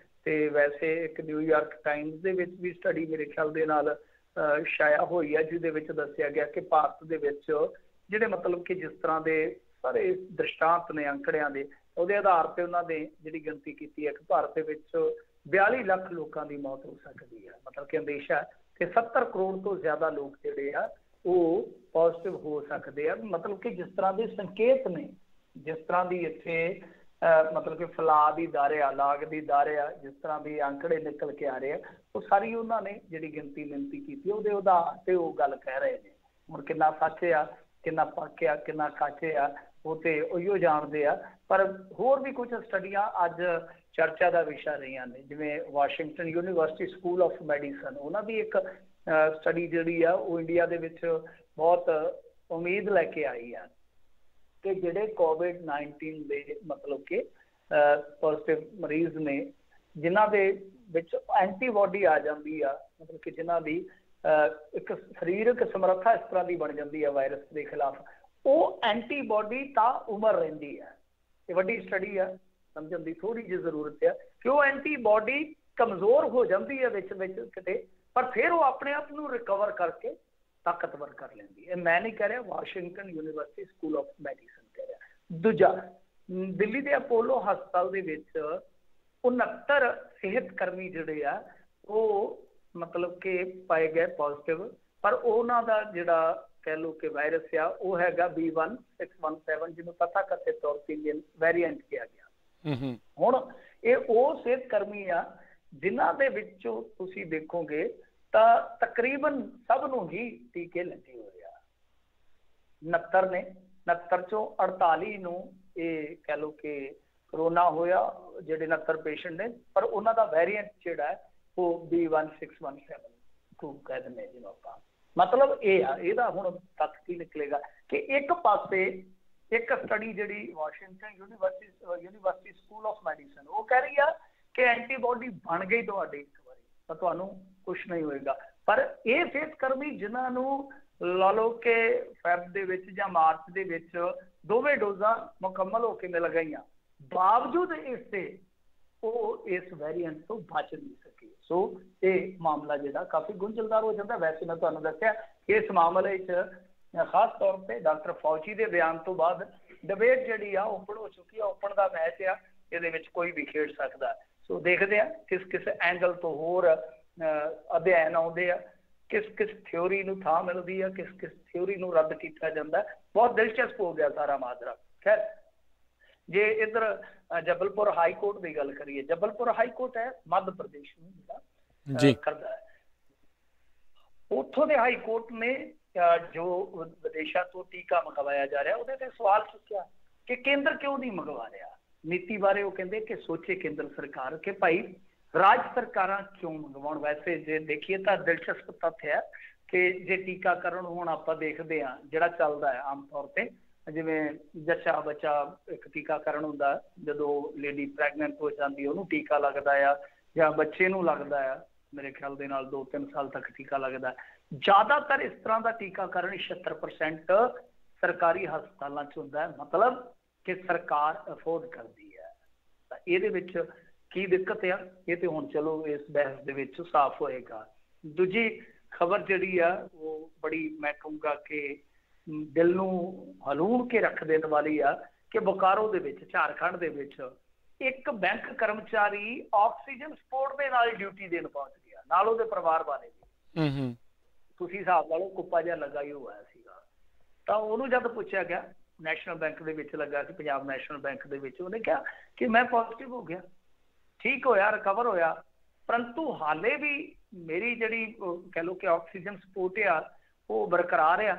ਤੇ ਵੈਸੇ ਇੱਕ ਨਿਊਯਾਰਕ ਟਾਈਮਜ਼ ਦੇ ਵਿੱਚ ਵੀ ਸਟੱਡੀ ਮੇਰੇ ਖਿਆਲ ਦੇ ਨਾਲ ਛਾਇਆ ਹੋਈ ਹੈ, ਜਿਹਦੇ ਵਿੱਚ ਦੱਸਿਆ ਗਿਆ ਕਿ ਭਾਰਤ ਦੇ ਵਿੱਚ ਜਿਹੜੇ ਮਤਲਬ ਕਿ ਜਿਸ ਤਰ੍ਹਾਂ ਦੇ ਸਾਰੇ ਦ੍ਰਿਸ਼ਟਾਂਤ ਨੇ ਅੰਕੜਿਆਂ ਦੇ, ਉਹਦੇ ਆਧਾਰ ਤੇ ਉਹਨਾਂ ਨੇ ਜਿਹੜੀ ਗਿਣਤੀ ਕੀਤੀ ਹੈ ਕਿ ਭਾਰਤ ਦੇ ਵਿੱਚ 42 ਲੱਖ ਲੋਕਾਂ ਦੀ ਮੌਤ ਹੋ ਸਕਦੀ ਹੈ। ਮਤਲਬ ਕਿ ਅੰਦੇਸ਼ਾ ਕਿ 70 ਕਰੋੜ ਤੋਂ ਜ਼ਿਆਦਾ ਲੋਕ ਜਿਹੜੇ ਆ ਉਹ ਪੋਜ਼ਿਟਿਵ ਹੋ ਸਕਦੇ ਆ। ਮਤਲਬ ਕਿ ਜਿਸ ਤਰ੍ਹਾਂ ਦੇ ਸੰਕੇਤ ਨੇ, ਜਿਸ ਤਰ੍ਹਾਂ ਦੀ ਇੱਥੇ ਮਤਲਬ ਕਿ ਫੈਲਾਅ ਦੀ ਦਰ ਆ, ਲਾਗ ਦੀ ਦਰ ਆ, ਜਿਸ ਤਰ੍ਹਾਂ ਦੇ ਅੰਕੜੇ ਨਿਕਲ ਕੇ ਆ ਰਹੇ ਆ, ਉਹ ਸਾਰੀ ਉਹਨਾਂ ਨੇ ਜਿਹੜੀ ਗਿਣਤੀ ਕੀਤੀ ਉਹਦੇ ਆਧਾਰ ਤੇ ਉਹ ਗੱਲ ਕਹਿ ਰਹੇ ਨੇ। ਹੁਣ ਕਿੰਨਾ ਸੱਚ ਆ, ਕਿੰਨਾ ਪੱਕ ਆ, ਕਿੰਨਾ ਕੱਚ ਆ, ਉਹ ਤੇ ਉਹੀਓ ਜਾਣਦੇ ਆ। ਪਰ ਹੋਰ ਵੀ ਕੁਝ ਸਟੱਡੀਆਂ ਅੱਜ ਚਰਚਾ ਦਾ ਵਿਸ਼ਾ ਰਹੀਆਂ ਨੇ, ਜਿਵੇਂ Washington university school of medicine, ਉਹਨਾਂ ਦੀ ਇੱਕ ਸਟੱਡੀ ਜਿਹੜੀ ਆ ਉਹ ਇੰਡੀਆ ਦੇ ਵਿੱਚ ਬਹੁਤ ਉਮੀਦ ਲੈ ਕੇ ਆਈ ਆ ਕਿ ਜਿਹੜੇ COVID-19 ਦੇ ਮਤਲਬ ਕਿ ਪੋਜ਼ਿਟਿਵ ਮਰੀਜ਼ ਨੇ, ਜਿਨ੍ਹਾਂ ਦੇ ਵਿੱਚ ਐਂਟੀਬਾਡੀ ਆ ਜਾਂਦੀ ਆ, ਮਤਲਬ ਕਿ ਜਿਨ੍ਹਾਂ ਦੀ ਇੱਕ ਸਰੀਰਕ ਸਮਰੱਥਾ ਇਸ ਤਰ੍ਹਾਂ ਦੀ ਬਣ ਜਾਂਦੀ ਆ ਵਾਇਰਸ ਦੇ ਖਿਲਾਫ, ਉਹ ਐਂਟੀਬਾਡੀ ਤਾਂ ਉਮਰ ਰਹਿੰਦੀ ਆ। ਇਹ ਵੱਡੀ ਸਟੱਡੀ ਆ, ਸਮਝਣ ਦੀ ਥੋੜ੍ਹੀ ਜਿਹੀ ਜ਼ਰੂਰਤ ਆ ਕਿ ਉਹ ਐਂਟੀਬਾਡੀ ਕਮਜ਼ੋਰ ਹੋ ਜਾਂਦੀ ਹੈ ਵਿੱਚ ਕਿਤੇ, ਪਰ ਫਿਰ ਉਹ ਆਪਣੇ ਆਪ ਨੂੰ ਰਿਕਵਰ ਕਰਕੇ ਤਾਕਤਵਰ ਕਰ ਲੈਂਦੀ ਹੈ। ਮੈਂ ਨਹੀਂ ਕਹਿ ਰਿਹਾ, Washington university school of medicine ਕਹਿ ਰਿਹਾ। ਦੂਜਾ, ਦਿੱਲੀ ਦੇ ਅਪੋਲੋ ਹਸਪਤਾਲ ਦੇ ਵਿੱਚ 69 ਸਿਹਤ ਕਰਮੀ ਜਿਹੜੇ ਆ ਉਹ ਮਤਲਬ ਕਿ ਪਾਏ ਗਏ ਪੋਜ਼ਿਟਿਵ, ਪਰ ਉਹਨਾਂ ਦਾ ਜਿਹੜਾ ਕਹਿ ਲਓ ਕਿ ਵਾਇਰਸ ਆ ਉਹ ਹੈਗਾ B1617, ਜਿਹਨੂੰ ਤਥਾਕਥਿਤ ਤੌਰ ਤੇ ਇੰਡੀਅਨ ਵੇਰੀਐਂਟ ਕਿਹਾ ਗਿਆ। ਹੁਣ ਇਹ ਉਹ ਸਿਹਤ ਕਰਮੀ ਆ ਜਿਨ੍ਹਾਂ ਦੇ ਵਿੱਚੋਂ ਤੁਸੀਂ ਦੇਖੋਗੇ ਤਾਂ ਤਕਰੀਬਨ ਸਭ ਨੂੰ ਹੀ ਟੀਕੇ ਲੱਗੇ ਹੋਏ ਆ। 69 ਨੇ, 69 ਚੋਂ 48 ਨੂੰ ਇਹ ਕਹਿ ਲਓ ਕਿ ਕਰੋਨਾ ਹੋਇਆ, ਜਿਹੜੇ 69 ਪੇਸ਼ੈਂਟ ਨੇ, ਪਰ ਉਹਨਾਂ ਦਾ ਵੇਰੀਐਂਟ ਜਿਹੜਾ ਹੈ ਉਹ B1617 ਕਹਿ ਦਿੰਦੇ ਜਿਹਨੂੰ ਆਪਾਂ। ਮਤਲਬ ਇਹ ਆ, ਇਹਦਾ ਹੁਣ ਤੱਕ ਕੀ ਨਿਕਲੇਗਾ ਕਿ ਇੱਕ ਪਾਸੇ ਇੱਕ ਸਟੱਡੀ ਜਿਹੜੀ Washington university school of medicine ਉਹ ਕਹਿ ਰਹੀ ਆ कि एंटीबॉडी बन गई ਤੁਹਾਡੀ ਇੱਕ ਵਾਰੀ ਤਾਂ ਤੁਹਾਨੂੰ ਕੁਛ ਨਹੀਂ ਹੋਏਗਾ। ਪਰ ਇਹ ਸਿਹਤ ਕਰਮੀ ਜਿਨ੍ਹਾਂ ਨੂੰ ਲਾ ਲਓ ਕਿ ਫੈਬ ਦੇ ਵਿੱਚ ਜਾਂ ਮਾਰਚ ਦੇ ਵਿੱਚ ਦੋਵੇਂ ਡੋਜ਼ਾਂ ਮੁਕੰਮਲ ਹੋ ਕੇ ਮਿਲ ਗਈਆਂ, ਬਾਵਜੂਦ ਇਸ ਤੇ ਉਹ ਇਸ ਵੈਰੀਐਂਟ ਤੋਂ ਬਚ ਨਹੀਂ ਸਕੇ। ਸੋ ਇਹ ਮਾਮਲਾ ਜਿਹੜਾ ਕਾਫੀ ਗੁੰਝਲਦਾਰ ਹੋ ਜਾਂਦਾ। ਵੈਸੇ ਮੈਂ ਤੁਹਾਨੂੰ ਦੱਸਿਆ ਇਸ ਮਾਮਲੇ 'ਚ ਖਾਸ ਤੌਰ ਤੇ ਡਾਕਟਰ ਫੌਜੀ ਦੇ ਬਿਆਨ ਤੋਂ ਬਾਅਦ ਡਿਬੇਟ ਜਿਹੜੀ ਆ ਓਪਨ ਹੋ ਚੁੱਕੀ ਆ। ਓਪਨ ਦਾ ਮੈਚ ਆ, ਇਹਦੇ ਵਿੱਚ ਕੋਈ ਵੀ ਖੇਡ ਸਕਦਾ। ਸੋ ਦੇਖਦੇ ਆ ਕਿਸ ਐਂਗਲ ਤੋਂ ਹੋਰ ਅਧਿਐਨ ਆਉਂਦੇ ਆ, ਕਿਸ ਥਿਓਰੀ ਨੂੰ ਥਾਂ ਮਿਲਦੀ ਆ, ਕਿਸ ਥਿਓਰੀ ਨੂੰ ਰੱਦ ਕੀਤਾ ਜਾਂਦਾ। ਬਹੁਤ ਦਿਲਚਸਪ ਹੋ ਗਿਆ ਸਾਰਾ ਮਾਜਰਾ। ਖੈਰ ਜੇ ਇੱਧਰ ਜਬਲਪੁਰ ਹਾਈ ਕੋਰਟ ਦੀ ਗੱਲ ਕਰੀਏ, ਜਬਲਪੁਰ ਹਾਈ ਕੋਰਟ ਹੈ ਮੱਧ ਪ੍ਰਦੇਸ਼ ਨੂੰ ਜਿਹੜਾ ਕਰਦਾ ਹੈ। ਉੱਥੋਂ ਦੇ ਹਾਈ ਕੋਰਟ ਨੇ ਜੋ ਵਿਦੇਸ਼ਾਂ ਤੋਂ ਟੀਕਾ ਮੰਗਵਾਇਆ ਜਾ ਰਿਹਾ ਉਹਦੇ ਤੇ ਸਵਾਲ ਚੁੱਕਿਆ ਕਿ ਕੇਂਦਰ ਕਿਉਂ ਨਹੀਂ ਮੰਗਵਾ ਰਿਹਾ। ਨੀਤੀ ਬਾਰੇ ਉਹ ਕਹਿੰਦੇ ਕਿ ਸੋਚੇ ਕੇਂਦਰ ਸਰਕਾਰ ਕਿ ਭਾਈ ਰਾਜ ਸਰਕਾਰਾਂ ਕਿਉਂ ਮੰਗਵਾਉਣ। ਵੈਸੇ ਜੇ ਦੇਖੀਏ ਤਾਂ ਦਿਲਚਸਪ ਤੱਥ ਹੈ ਕਿ ਜੇ ਟੀਕਾਕਰਨ ਹੁਣ ਆਪਾਂ ਦੇਖਦੇ ਹਾਂ ਜਿਹੜਾ ਚੱਲਦਾ ਹੈ ਆਮ ਤੌਰ ਤੇ, ਜਿਵੇਂ ਜੱਚਾ ਬੱਚਾ ਇੱਕ ਟੀਕਾਕਰਨ ਹੁੰਦਾ, ਜਦੋਂ ਲੇਡੀ ਪ੍ਰੈਗਨੈਂਟ ਹੋ ਜਾਂਦੀ ਉਹਨੂੰ ਟੀਕਾ ਲੱਗਦਾ ਆ, ਜਾਂ ਬੱਚੇ ਨੂੰ ਲੱਗਦਾ ਆ, ਮੇਰੇ ਖਿਆਲ ਦੇ ਨਾਲ 2-3 ਸਾਲ ਤੱਕ ਟੀਕਾ ਲੱਗਦਾ। ਜ਼ਿਆਦਾਤਰ ਇਸ ਤਰ੍ਹਾਂ ਦਾ ਟੀਕਾਕਰਨ 76% ਸਰਕਾਰੀ ਹਸਪਤਾਲਾਂ 'ਚ ਹੁੰਦਾ ਹੈ, ਮਤਲਬ ਕਿ ਸਰਕਾਰ ਅਫੋਰਡ ਕਰਦੀ ਹੈ। ਤਾਂ ਇਹਦੇ ਵਿੱਚ ਕੀ ਦਿੱਕਤ ਆ, ਇਹ ਤੇ ਹੁਣ ਚਲੋ ਇਸ ਬਹਿਸ ਦੇ ਵਿੱਚ ਸਾਫ਼ ਹੋਏਗਾ। ਦੂਜੀ ਖਬਰ ਜਿਹੜੀ ਆ ਉਹ ਬੜੀ ਮੈਂ ਕਹੂੰਗਾ ਕਿ ਦਿਲ ਨੂੰ ਹਲੂਣ ਕੇ ਰੱਖ ਦੇਣ ਵਾਲੀ ਆ ਕਿ ਬੋਕਾਰੋ ਦੇ ਵਿੱਚ, ਝਾਰਖੰਡ ਦੇ ਵਿੱਚ ਇੱਕ ਬੈਂਕ ਕਰਮਚਾਰੀ ਆਕਸੀਜਨ ਸਪੋਰਟ ਦੇ ਨਾਲ ਡਿਊਟੀ ਦੇਣ ਪਹੁੰਚ ਗਿਆ, ਨਾਲ ਉਹਦੇ ਪਰਿਵਾਰ ਵਾਲੇ ਵੀ। ਤੁਸੀਂ ਹਿਸਾਬ ਲਾ ਲਓ ਕੁੱਪਾ ਜਿਹਾ ਲੱਗਾ ਹੀ ਹੋਇਆ ਸੀਗਾ। ਤਾਂ ਉਹਨੂੰ ਜਦ ਪੁੱਛਿਆ ਗਿਆ, ਨੈਸ਼ਨਲ ਬੈਂਕ ਦੇ ਵਿੱਚ ਲੱਗਾ ਸੀ, ਪੰਜਾਬ ਨੈਸ਼ਨਲ ਬੈਂਕ ਦੇ ਵਿੱਚ, ਉਹਨੇ ਕਿਹਾ ਕਿ ਮੈਂ ਪੋਜ਼ਿਟਿਵ ਹੋ ਗਿਆ, ਠੀਕ ਹੋਇਆ, ਰਿਕਵਰ ਹੋਇਆ, ਪਰੰਤੂ ਹਾਲੇ ਵੀ ਮੇਰੀ ਜਿਹੜੀ ਕਹਿ ਲਓ ਕਿ ਆਕਸੀਜਨ ਸਪੋਰਟ ਆ ਉਹ ਬਰਕਰਾਰ ਆ,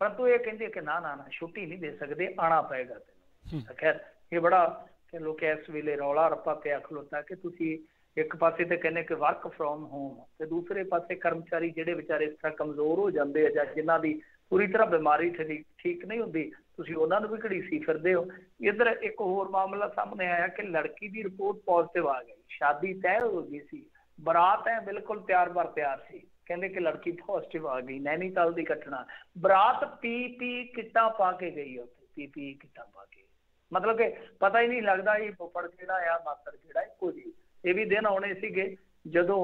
ਪਰੰਤੂ ਇਹ ਕਹਿੰਦੇ ਕਿ ਨਾ ਛੁੱਟੀ ਨਹੀਂ ਦੇ ਸਕਦੇ, ਆਉਣਾ ਪਏਗਾ ਤੈਨੂੰ। ਖੈਰ ਇਹ ਬੜਾ ਕਹਿ ਲਓ ਕਿ ਇਸ ਵੇਲੇ ਰੌਲਾ ਰੱਪਾ ਪਿਆ ਖਲੋਤਾ ਕਿ ਤੁਸੀਂ ਇੱਕ ਪਾਸੇ ਤੇ ਕਹਿੰਦੇ ਕਿ ਵਰਕ ਫਰੋਮ ਹੋਮ, ਤੇ ਦੂਸਰੇ ਪਾਸੇ ਕਰਮਚਾਰੀ ਜਿਹੜੇ ਵਿਚਾਰੇ ਇਸ ਤਰ੍ਹਾਂ ਕਮਜ਼ੋਰ ਹੋ ਜਾਂਦੇ ਆ ਜਾਂ ਜਿਨ੍ਹਾਂ ਦੀ ਪੂਰੀ ਤਰ੍ਹਾਂ ਬਿਮਾਰੀ ਠੀਕ ਨਹੀਂ ਹੁੰਦੀ, ਤੁਸੀਂ ਉਹਨਾਂ ਨੂੰ ਵੀ ਘੜੀਸੀ ਫਿਰਦੇ ਹੋ। ਇੱਧਰ ਇੱਕ ਹੋਰ ਮਾਮਲਾ ਸਾਹਮਣੇ ਆਇਆ ਕਿ ਲੜਕੀ ਦੀ ਰਿਪੋਰਟ ਪੋਜ਼ਿਟਿਵ ਆ ਗਈ, ਸ਼ਾਦੀ ਤੈਅ ਹੋ ਗਈ ਸੀ, ਬਰਾਤ ਹੈ ਬਿਲਕੁਲ ਤਿਆਰ ਬਰ ਤਿਆਰ ਸੀ, ਕਹਿੰਦੇ ਕਿ ਲੜਕੀ ਪੋਜ਼ਿਟਿਵ ਆ ਗਈ। ਨੈਨੀਤਾਲ ਦੀ ਘਟਨਾ, ਬਰਾਤ ਪੀ ਕਿੱਟਾਂ ਪਾ ਕੇ ਗਈ ਉੱਥੇ, ਪੀ ਕਿੱਟਾਂ ਪਾ ਕੇ, ਮਤਲਬ ਕਿ ਪਤਾ ਹੀ ਨਹੀਂ ਲੱਗਦਾ ਇਹ ਫੁੱਫੜ ਕਿਹੜਾ ਆ ਮਾਤਰ ਕਿਹੜਾ, ਇੱਕੋ ਜਿਹੀ। ਇਹ ਵੀ ਦਿਨ ਆਉਣੇ ਸੀਗੇ ਜਦੋਂ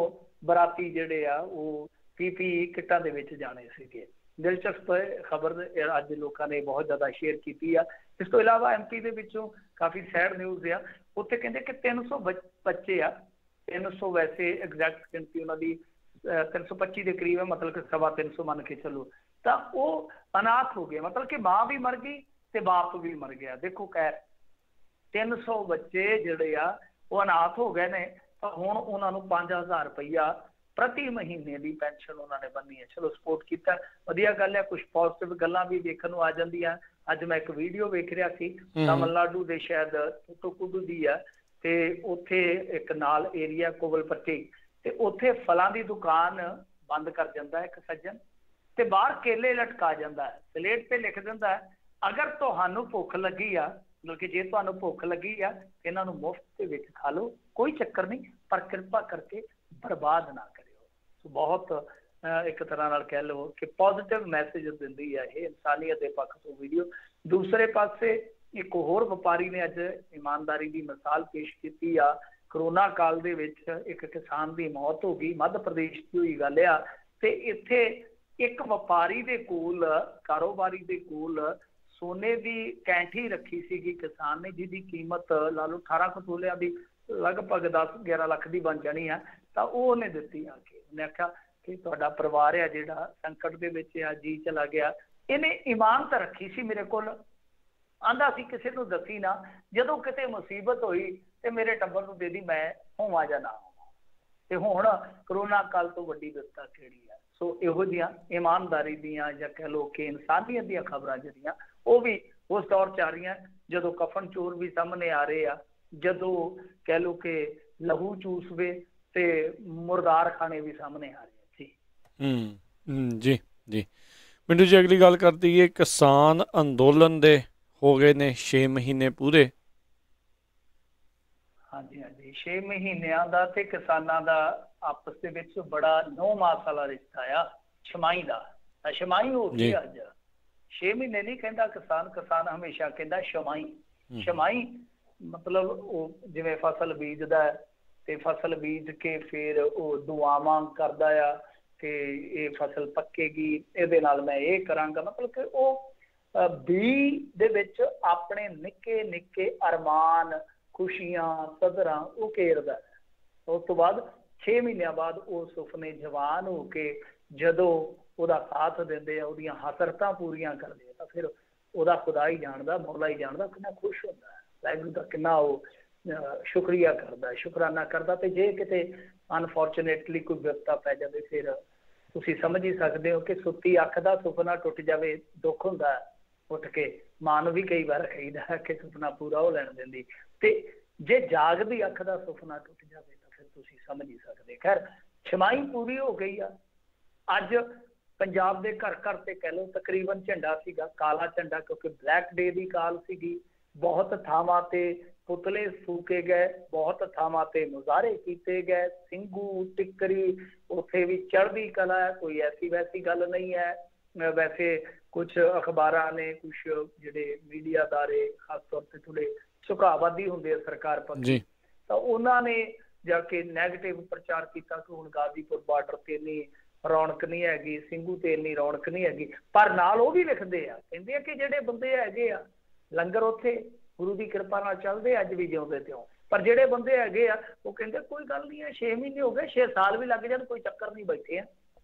ਬਰਾਤੀ ਜਿਹੜੇ ਆ ਉਹ ਪੀ ਕਿੱਟਾਂ ਦੇ ਵਿੱਚ ਜਾਣੇ ਸੀਗੇ। ਦਿਲਚਸਪ ਖਬਰ ਅੱਜ ਲੋਕਾਂ ਨੇ ਬਹੁਤ ਜ਼ਿਆਦਾ ਸ਼ੇਅਰ ਕੀਤੀ ਆ। ਇਸ ਤੋਂ ਇਲਾਵਾ MP ਦੇ ਵਿੱਚੋਂ ਕਾਫੀ ਸੈਡ ਨਿਊਜ਼ ਆ, ਉੱਥੇ ਕਹਿੰਦੇ ਕਿ 300 ਬੱਚੇ ਆ, 300 ਵੈਸੇ ਐਗਜ਼ੈਕਟ ਗਿਣਤੀ ਉਹਨਾਂ ਦੀ 325 ਦੇ ਕਰੀਬ ਹੈ, ਮਤਲਬ ਕਿ 350 ਮੰਨ ਕੇ ਚੱਲੋ, ਤਾਂ ਉਹ ਅਨਾਥ ਹੋ ਗਏ, ਮਤਲਬ ਕਿ ਮਾਂ ਵੀ ਮਰ ਗਈ ਤੇ ਬਾਪ ਵੀ ਮਰ ਗਿਆ। ਦੇਖੋ ਖੈਰ 300 ਬੱਚੇ ਜਿਹੜੇ ਆ ਉਹ ਅਨਾਥ ਹੋ ਗਏ ਨੇ, ਤਾਂ ਹੁਣ ਉਹਨਾਂ ਨੂੰ 5000 ਰੁਪਈਆ ਪ੍ਰਤੀ ਮਹੀਨੇ ਦੀ ਪੈਨਸ਼ਨ ਉਹਨਾਂ ਨੇ ਬੰਨੀ ਹੈ। ਚਲੋ ਸਪੋਰਟ ਕੀਤਾ, ਵਧੀਆ ਗੱਲ ਹੈ। ਕੁਝ ਪੋਜ਼ਿਟਿਵ ਗੱਲਾਂ ਵੀ ਦੇਖਣ ਨੂੰ ਆ ਜਾਂਦੀਆਂ। ਅੱਜ ਮੈਂ ਇੱਕ ਵੀਡੀਓ ਵੇਖ ਰਿਹਾ ਸੀ, ਤਾਮਿਲਨਾਡੂ ਦੇ ਸ਼ਾਇਦ ਤੁਤੁਕੁਡੀ ਦੀ ਆ, ਤੇ ਉੱਥੇ ਇੱਕ ਨਾਲ ਏਰੀਆ ਕੋਵਲਪੱਟੀ, ਤੇ ਉੱਥੇ ਫਲਾਂ ਦੀ ਦੁਕਾਨ ਬੰਦ ਕਰ ਜਾਂਦਾ ਹੈ ਇੱਕ ਸੱਜਣ, ਤੇ ਬਾਹਰ ਕੇਲੇ ਲਟਕਾ ਜਾਂਦਾ ਹੈ, ਸਲੇਟ ਤੇ ਲਿਖ ਦਿੰਦਾ ਹੈ ਅਗਰ ਤੁਹਾਨੂੰ ਭੁੱਖ ਲੱਗੀ ਆ, ਮਤਲਬ ਕਿ ਜੇ ਤੁਹਾਨੂੰ ਭੁੱਖ ਲੱਗੀ ਆ ਇਹਨਾਂ ਨੂੰ ਮੁਫਤ ਦੇ ਵਿੱਚ ਖਾ ਲਓ, ਕੋਈ ਚੱਕਰ ਨਹੀਂ, ਪਰ ਕਿਰਪਾ ਕਰਕੇ ਬਰਬਾਦ ਨਾ ਕਰਿਓ। ਸੋ ਬਹੁਤ ਇੱਕ ਤਰ੍ਹਾਂ ਨਾਲ ਕਹਿ ਲਓ ਕਿ ਪੋਜ਼ਿਟਿਵ ਮੈਸੇਜ ਦਿੰਦੀ ਹੈ ਇਹ ਇਨਸਾਨੀਅਤ ਦੇ ਪੱਖ ਤੋਂ ਵੀਡੀਓ। ਦੂਸਰੇ ਪਾਸੇ ਇੱਕ ਹੋਰ ਵਪਾਰੀ ਨੇ ਅੱਜ ਇਮਾਨਦਾਰੀ ਦੀ ਮਿਸਾਲ ਪੇਸ਼ ਕੀਤੀ ਆ। ਕਰੋਨਾ ਕਾਲ ਦੇ ਵਿੱਚ ਇੱਕ ਕਿਸਾਨ ਦੀ ਮੌਤ ਹੋ ਗਈ, ਮੱਧ ਪ੍ਰਦੇਸ਼ ਦੀ ਹੋਈ ਗੱਲ ਆ, ਤੇ ਇੱਥੇ ਇੱਕ ਵਪਾਰੀ ਦੇ ਕੋਲ, ਕਾਰੋਬਾਰੀ ਦੇ ਕੋਲ ਸੋਨੇ ਦੀ ਕੈਂਠੀ ਰੱਖੀ ਸੀਗੀ ਕਿਸਾਨ ਨੇ, ਜਿਹਦੀ ਕੀਮਤ ਲਾ ਲਓ 18 ਕੁ ਤੋਲਿਆਂ ਦੀ, ਲਗਭਗ 10-11 ਲੱਖ ਦੀ ਬਣ ਜਾਣੀ ਆ। ਤਾਂ ਉਹ ਉਹਨੇ ਦਿੱਤੀ ਆ ਕੇ, ਉਹਨੇ ਆਖਿਆ ਕਿ ਤੁਹਾਡਾ ਪਰਿਵਾਰ ਆ ਜਿਹੜਾ ਸੰਕਟ ਦੇ ਵਿੱਚ ਆ, ਜੀ ਚਲਾ ਗਿਆ। ਇਹਨੇ ਇਮਾਨਤ ਰੱਖੀ ਸੀ ਮੇਰੇ ਕੋਲ, ਆਂਦਾ ਸੀ ਕਿਸੇ ਨੂੰ ਦੱਸੀ ਨਾ, ਜਦੋਂ ਕਿਤੇ ਮੁਸੀਬਤ ਹੋਈ ਤੇ ਮੇਰੇ ਟੱਬਰ ਨੂੰ ਦੇ ਦੀ, ਮੈਂ ਹੋਵਾਂ ਜਾਂ ਨਾ ਹੋਵਾਂ। ਤੇ ਹੁਣ ਕਰੋਨਾ ਕਾਲ ਤੋਂ ਵੱਡੀ ਵਿਪਤਾ ਕਿਹੜੀ ਆ। ਸੋ ਇਹੋ ਜਿਹੀਆਂ ਇਮਾਨਦਾਰੀ ਦੀਆਂ ਜਾਂ ਕਹਿ ਲਓ ਕਿ ਇਨਸਾਨੀਅਤ ਦੀਆਂ ਖਬਰਾਂ ਜਿਹੜੀਆਂ ਉਹ ਵੀ ਉਸ ਦੌਰ 'ਚ ਆ ਰਹੀਆਂ ਜਦੋਂ ਕਫਨ ਚੋਰ ਵੀ ਸਾਹਮਣੇ ਆ ਰਹੇ ਆ, ਜਦੋਂ ਕਹਿ ਲਓ ਕਿ ਲਹੂ ਚੂਸਵੇ ਤੇ ਮੁਰਦਾਰ ਖਾਣੇ ਵੀ ਸਾਹਮਣੇ ਆ ਰਹੇ ਜੀ। ਜੀ ਜੀ ਮਿੰਟੂ ਜੀ, ਅਗਲੀ ਗੱਲ ਕਰਦੀ ਹੈ ਕਿਸਾਨ ਅੰਦੋਲਨ ਦੇ ਹੋ ਗਏ ਨੇ 6 ਮਹੀਨੇ ਪੂਰੇ। ਹਾਂਜੀ ਹਾਂਜੀ 6 ਮਹੀਨਿਆਂ ਦਾ ਤੇ ਕਿਸਾਨਾਂ ਦਾ ਆਪਸ ਦੇ ਵਿੱਚ ਬੜਾ 9 ਮਾਸ ਵਾਲਾ ਰਿਸ਼ਤਾ ਆ ਛਮਾਈ ਦਾ। ਛਮਾਈ ਹੋ ਗਈ ਜੀ ਅੱਜ। 6 ਮਹੀਨੇ ਨਹੀਂ ਕਹਿੰਦਾ ਕਿਸਾਨ, ਕਿਸਾਨ ਹਮੇਸ਼ਾ ਕਹਿੰਦਾ ਛਮਾਈ। ਛਮਾਈ ਮਤਲਬ ਉਹ ਜਿਵੇਂ ਫਸਲ ਬੀਜਦਾ ਤੇ ਫਸਲ ਬੀਜ ਕੇ ਫਿਰ ਉਹ ਦੁਆਵਾਂ ਕਰਦਾ ਆ ਕਿ ਇਹ ਫਸਲ ਪੱਕੇਗੀ, ਇਹਦੇ ਨਾਲ ਮੈਂ ਇਹ ਕਰਾਂਗਾ। ਮਤਲਬ ਕਿ ਉਹ ਬੀ ਦੇ ਵਿੱਚ ਆਪਣੇ ਨਿੱਕੇ ਨਿੱਕੇ ਅਰਮਾਨ, ਖੁਸ਼ੀਆਂ, ਸਧਰਾਂ ਉਹ ਘੇਰਦਾ। ਉਸ ਤੋਂ ਬਾਅਦ 6 ਮਹੀਨਿਆਂ ਬਾਅਦ ਉਹ ਸੁਪਨੇ ਜਵਾਨ ਹੋ ਕੇ ਜਦੋਂ ਉਹਦਾ ਸਾਥ ਦਿੰਦੇ ਆ, ਉਹਦੀਆਂ ਹਸਰਤਾਂ ਪੂਰੀਆਂ ਕਰਦੇ ਆ, ਤਾਂ ਫਿਰ ਉਹਦਾ ਖੁਦਾ ਹੀ ਜਾਣਦਾ, ਮੌਲਾ ਹੀ ਜਾਣਦਾ ਕਿੰਨਾ ਖੁਸ਼ ਹੁੰਦਾ ਹੈ, ਵਾਹਿਗੁਰੂ ਦਾ ਕਿੰਨਾ ਉਹ ਸ਼ੁਕਰੀਆ ਕਰਦਾ, ਸ਼ੁਕਰਾਨਾ ਕਰਦਾ। ਤੇ ਜੇ ਕਿਤੇ ਅਨਫੋਰਚੂਨੇਟਲੀ ਕੋਈ ਵਿਪਤਾ ਪੈ ਜਾਵੇ, ਫਿਰ ਤੁਸੀਂ ਸਮਝ ਹੀ ਸਕਦੇ ਹੋ ਕਿ ਸੁੱਤੀ ਅੱਖ ਦਾ ਸੁਪਨਾ ਟੁੱਟ ਜਾਵੇ, ਦੁੱਖ ਹੁੰਦਾ। ਉੱਠ ਕੇ ਮਾਂ ਨੂੰ ਵੀ ਕਈ ਵਾਰ ਕਹੀਦਾ ਕਿ ਸੁਪਨਾ ਪੂਰਾ ਹੋ ਲੈਣ ਦਿੰਦੀ, ਤੇ ਜੇ ਜਾਗਦੀ ਅੱਖ ਦਾ ਸੁਪਨਾ ਟੁੱਟ ਜਾਵੇ ਤਾਂ ਫਿਰ ਤੁਸੀਂ ਸਮਝ ਹੀ ਸਕਦੇ। ਖੈਰ ਛਮਾਈ ਪੂਰੀ ਹੋ ਗਈ ਆ। ਅੱਜ ਪੰਜਾਬ ਦੇ ਘਰ ਘਰ ਤੇ ਕਹਿ ਲਓ ਤਕਰੀਬਨ ਝੰਡਾ ਸੀਗਾ, ਕਾਲਾ ਝੰਡਾ, ਕਿਉਂਕਿ ਬਲੈਕ ਡੇ ਦੀ ਕਾਲ ਸੀਗੀ। ਬਹੁਤ ਥਾਵਾਂ ਤੇ ਪੁਤਲੇ ਫੂਕੇ ਗਏ, ਬਹੁਤ ਥਾਵਾਂ ਤੇ ਮੁਜ਼ਾਹਰੇ ਕੀਤੇ ਗਏ, ਸਿੰਘੂ ਟਿੱਕਰੀ, ਉੱਥੇ ਵੀ ਚੜ੍ਹਦੀ ਕਲਾ ਹੈ, ਕੋਈ ਐਸੀ ਵੈਸੀ ਗੱਲ ਨਹੀਂ ਹੈ। ਵੈਸੇ ਕੁਛ ਅਖਬਾਰਾਂ ਨੇ, ਕੁਛ ਜਿਹੜੇ ਮੀਡੀਆ ਅਦਾਰੇ ਖਾਸ ਤੌਰ ਤੇ ਥੋੜ੍ਹੇ ਝੁਕਾਅਵਾਦੀ ਹੁੰਦੇ ਆ ਸਰਕਾਰ ਪੱਖੀ, ਤਾਂ ਉਹਨਾਂ ਨੇ ਜਾ ਕੇ ਨੈਗੇਟਿਵ ਪ੍ਰਚਾਰ ਕੀਤਾ ਕਿ ਹੁਣ ਗਾਜ਼ੀਪੁਰ ਬਾਰਡਰ ਤੇ ਇੰਨੀ ਰੌਣਕ ਨਹੀਂ ਹੈਗੀ, ਸਿੰਘੂ ਤੇ ਇੰਨੀ ਰੌਣਕ ਨਹੀਂ ਹੈਗੀ। ਪਰ ਨਾਲ ਉਹ ਵੀ ਲਿਖਦੇ ਆ, ਕਹਿੰਦੇ ਆ ਕਿ ਜਿਹੜੇ ਬੰਦੇ ਹੈਗੇ ਆ ਲੰਗਰ ਉੱਥੇ ਗੁਰੂ ਦੀ ਕਿਰਪਾ ਨਾਲ ਚੱਲਦੇ ਅੱਜ ਵੀ ਜਿਉਂਦੇ ਤਿਉਂ, ਪਰ ਜਿਹੜੇ ਬੰਦੇ ਹੈਗੇ ਆ ਉਹ ਕਹਿੰਦੇ ਕੋਈ ਗੱਲ ਨਹੀਂ ਹੈ, 6 ਮਹੀਨੇ ਹੋ ਗਏ, 6 ਸਾਲ ਵੀ ਲੱਗ ਜਾਣ, ਕੋਈ ਚੱਕਰ ਨਹੀਂ, ਬੈਠੇ ਆ।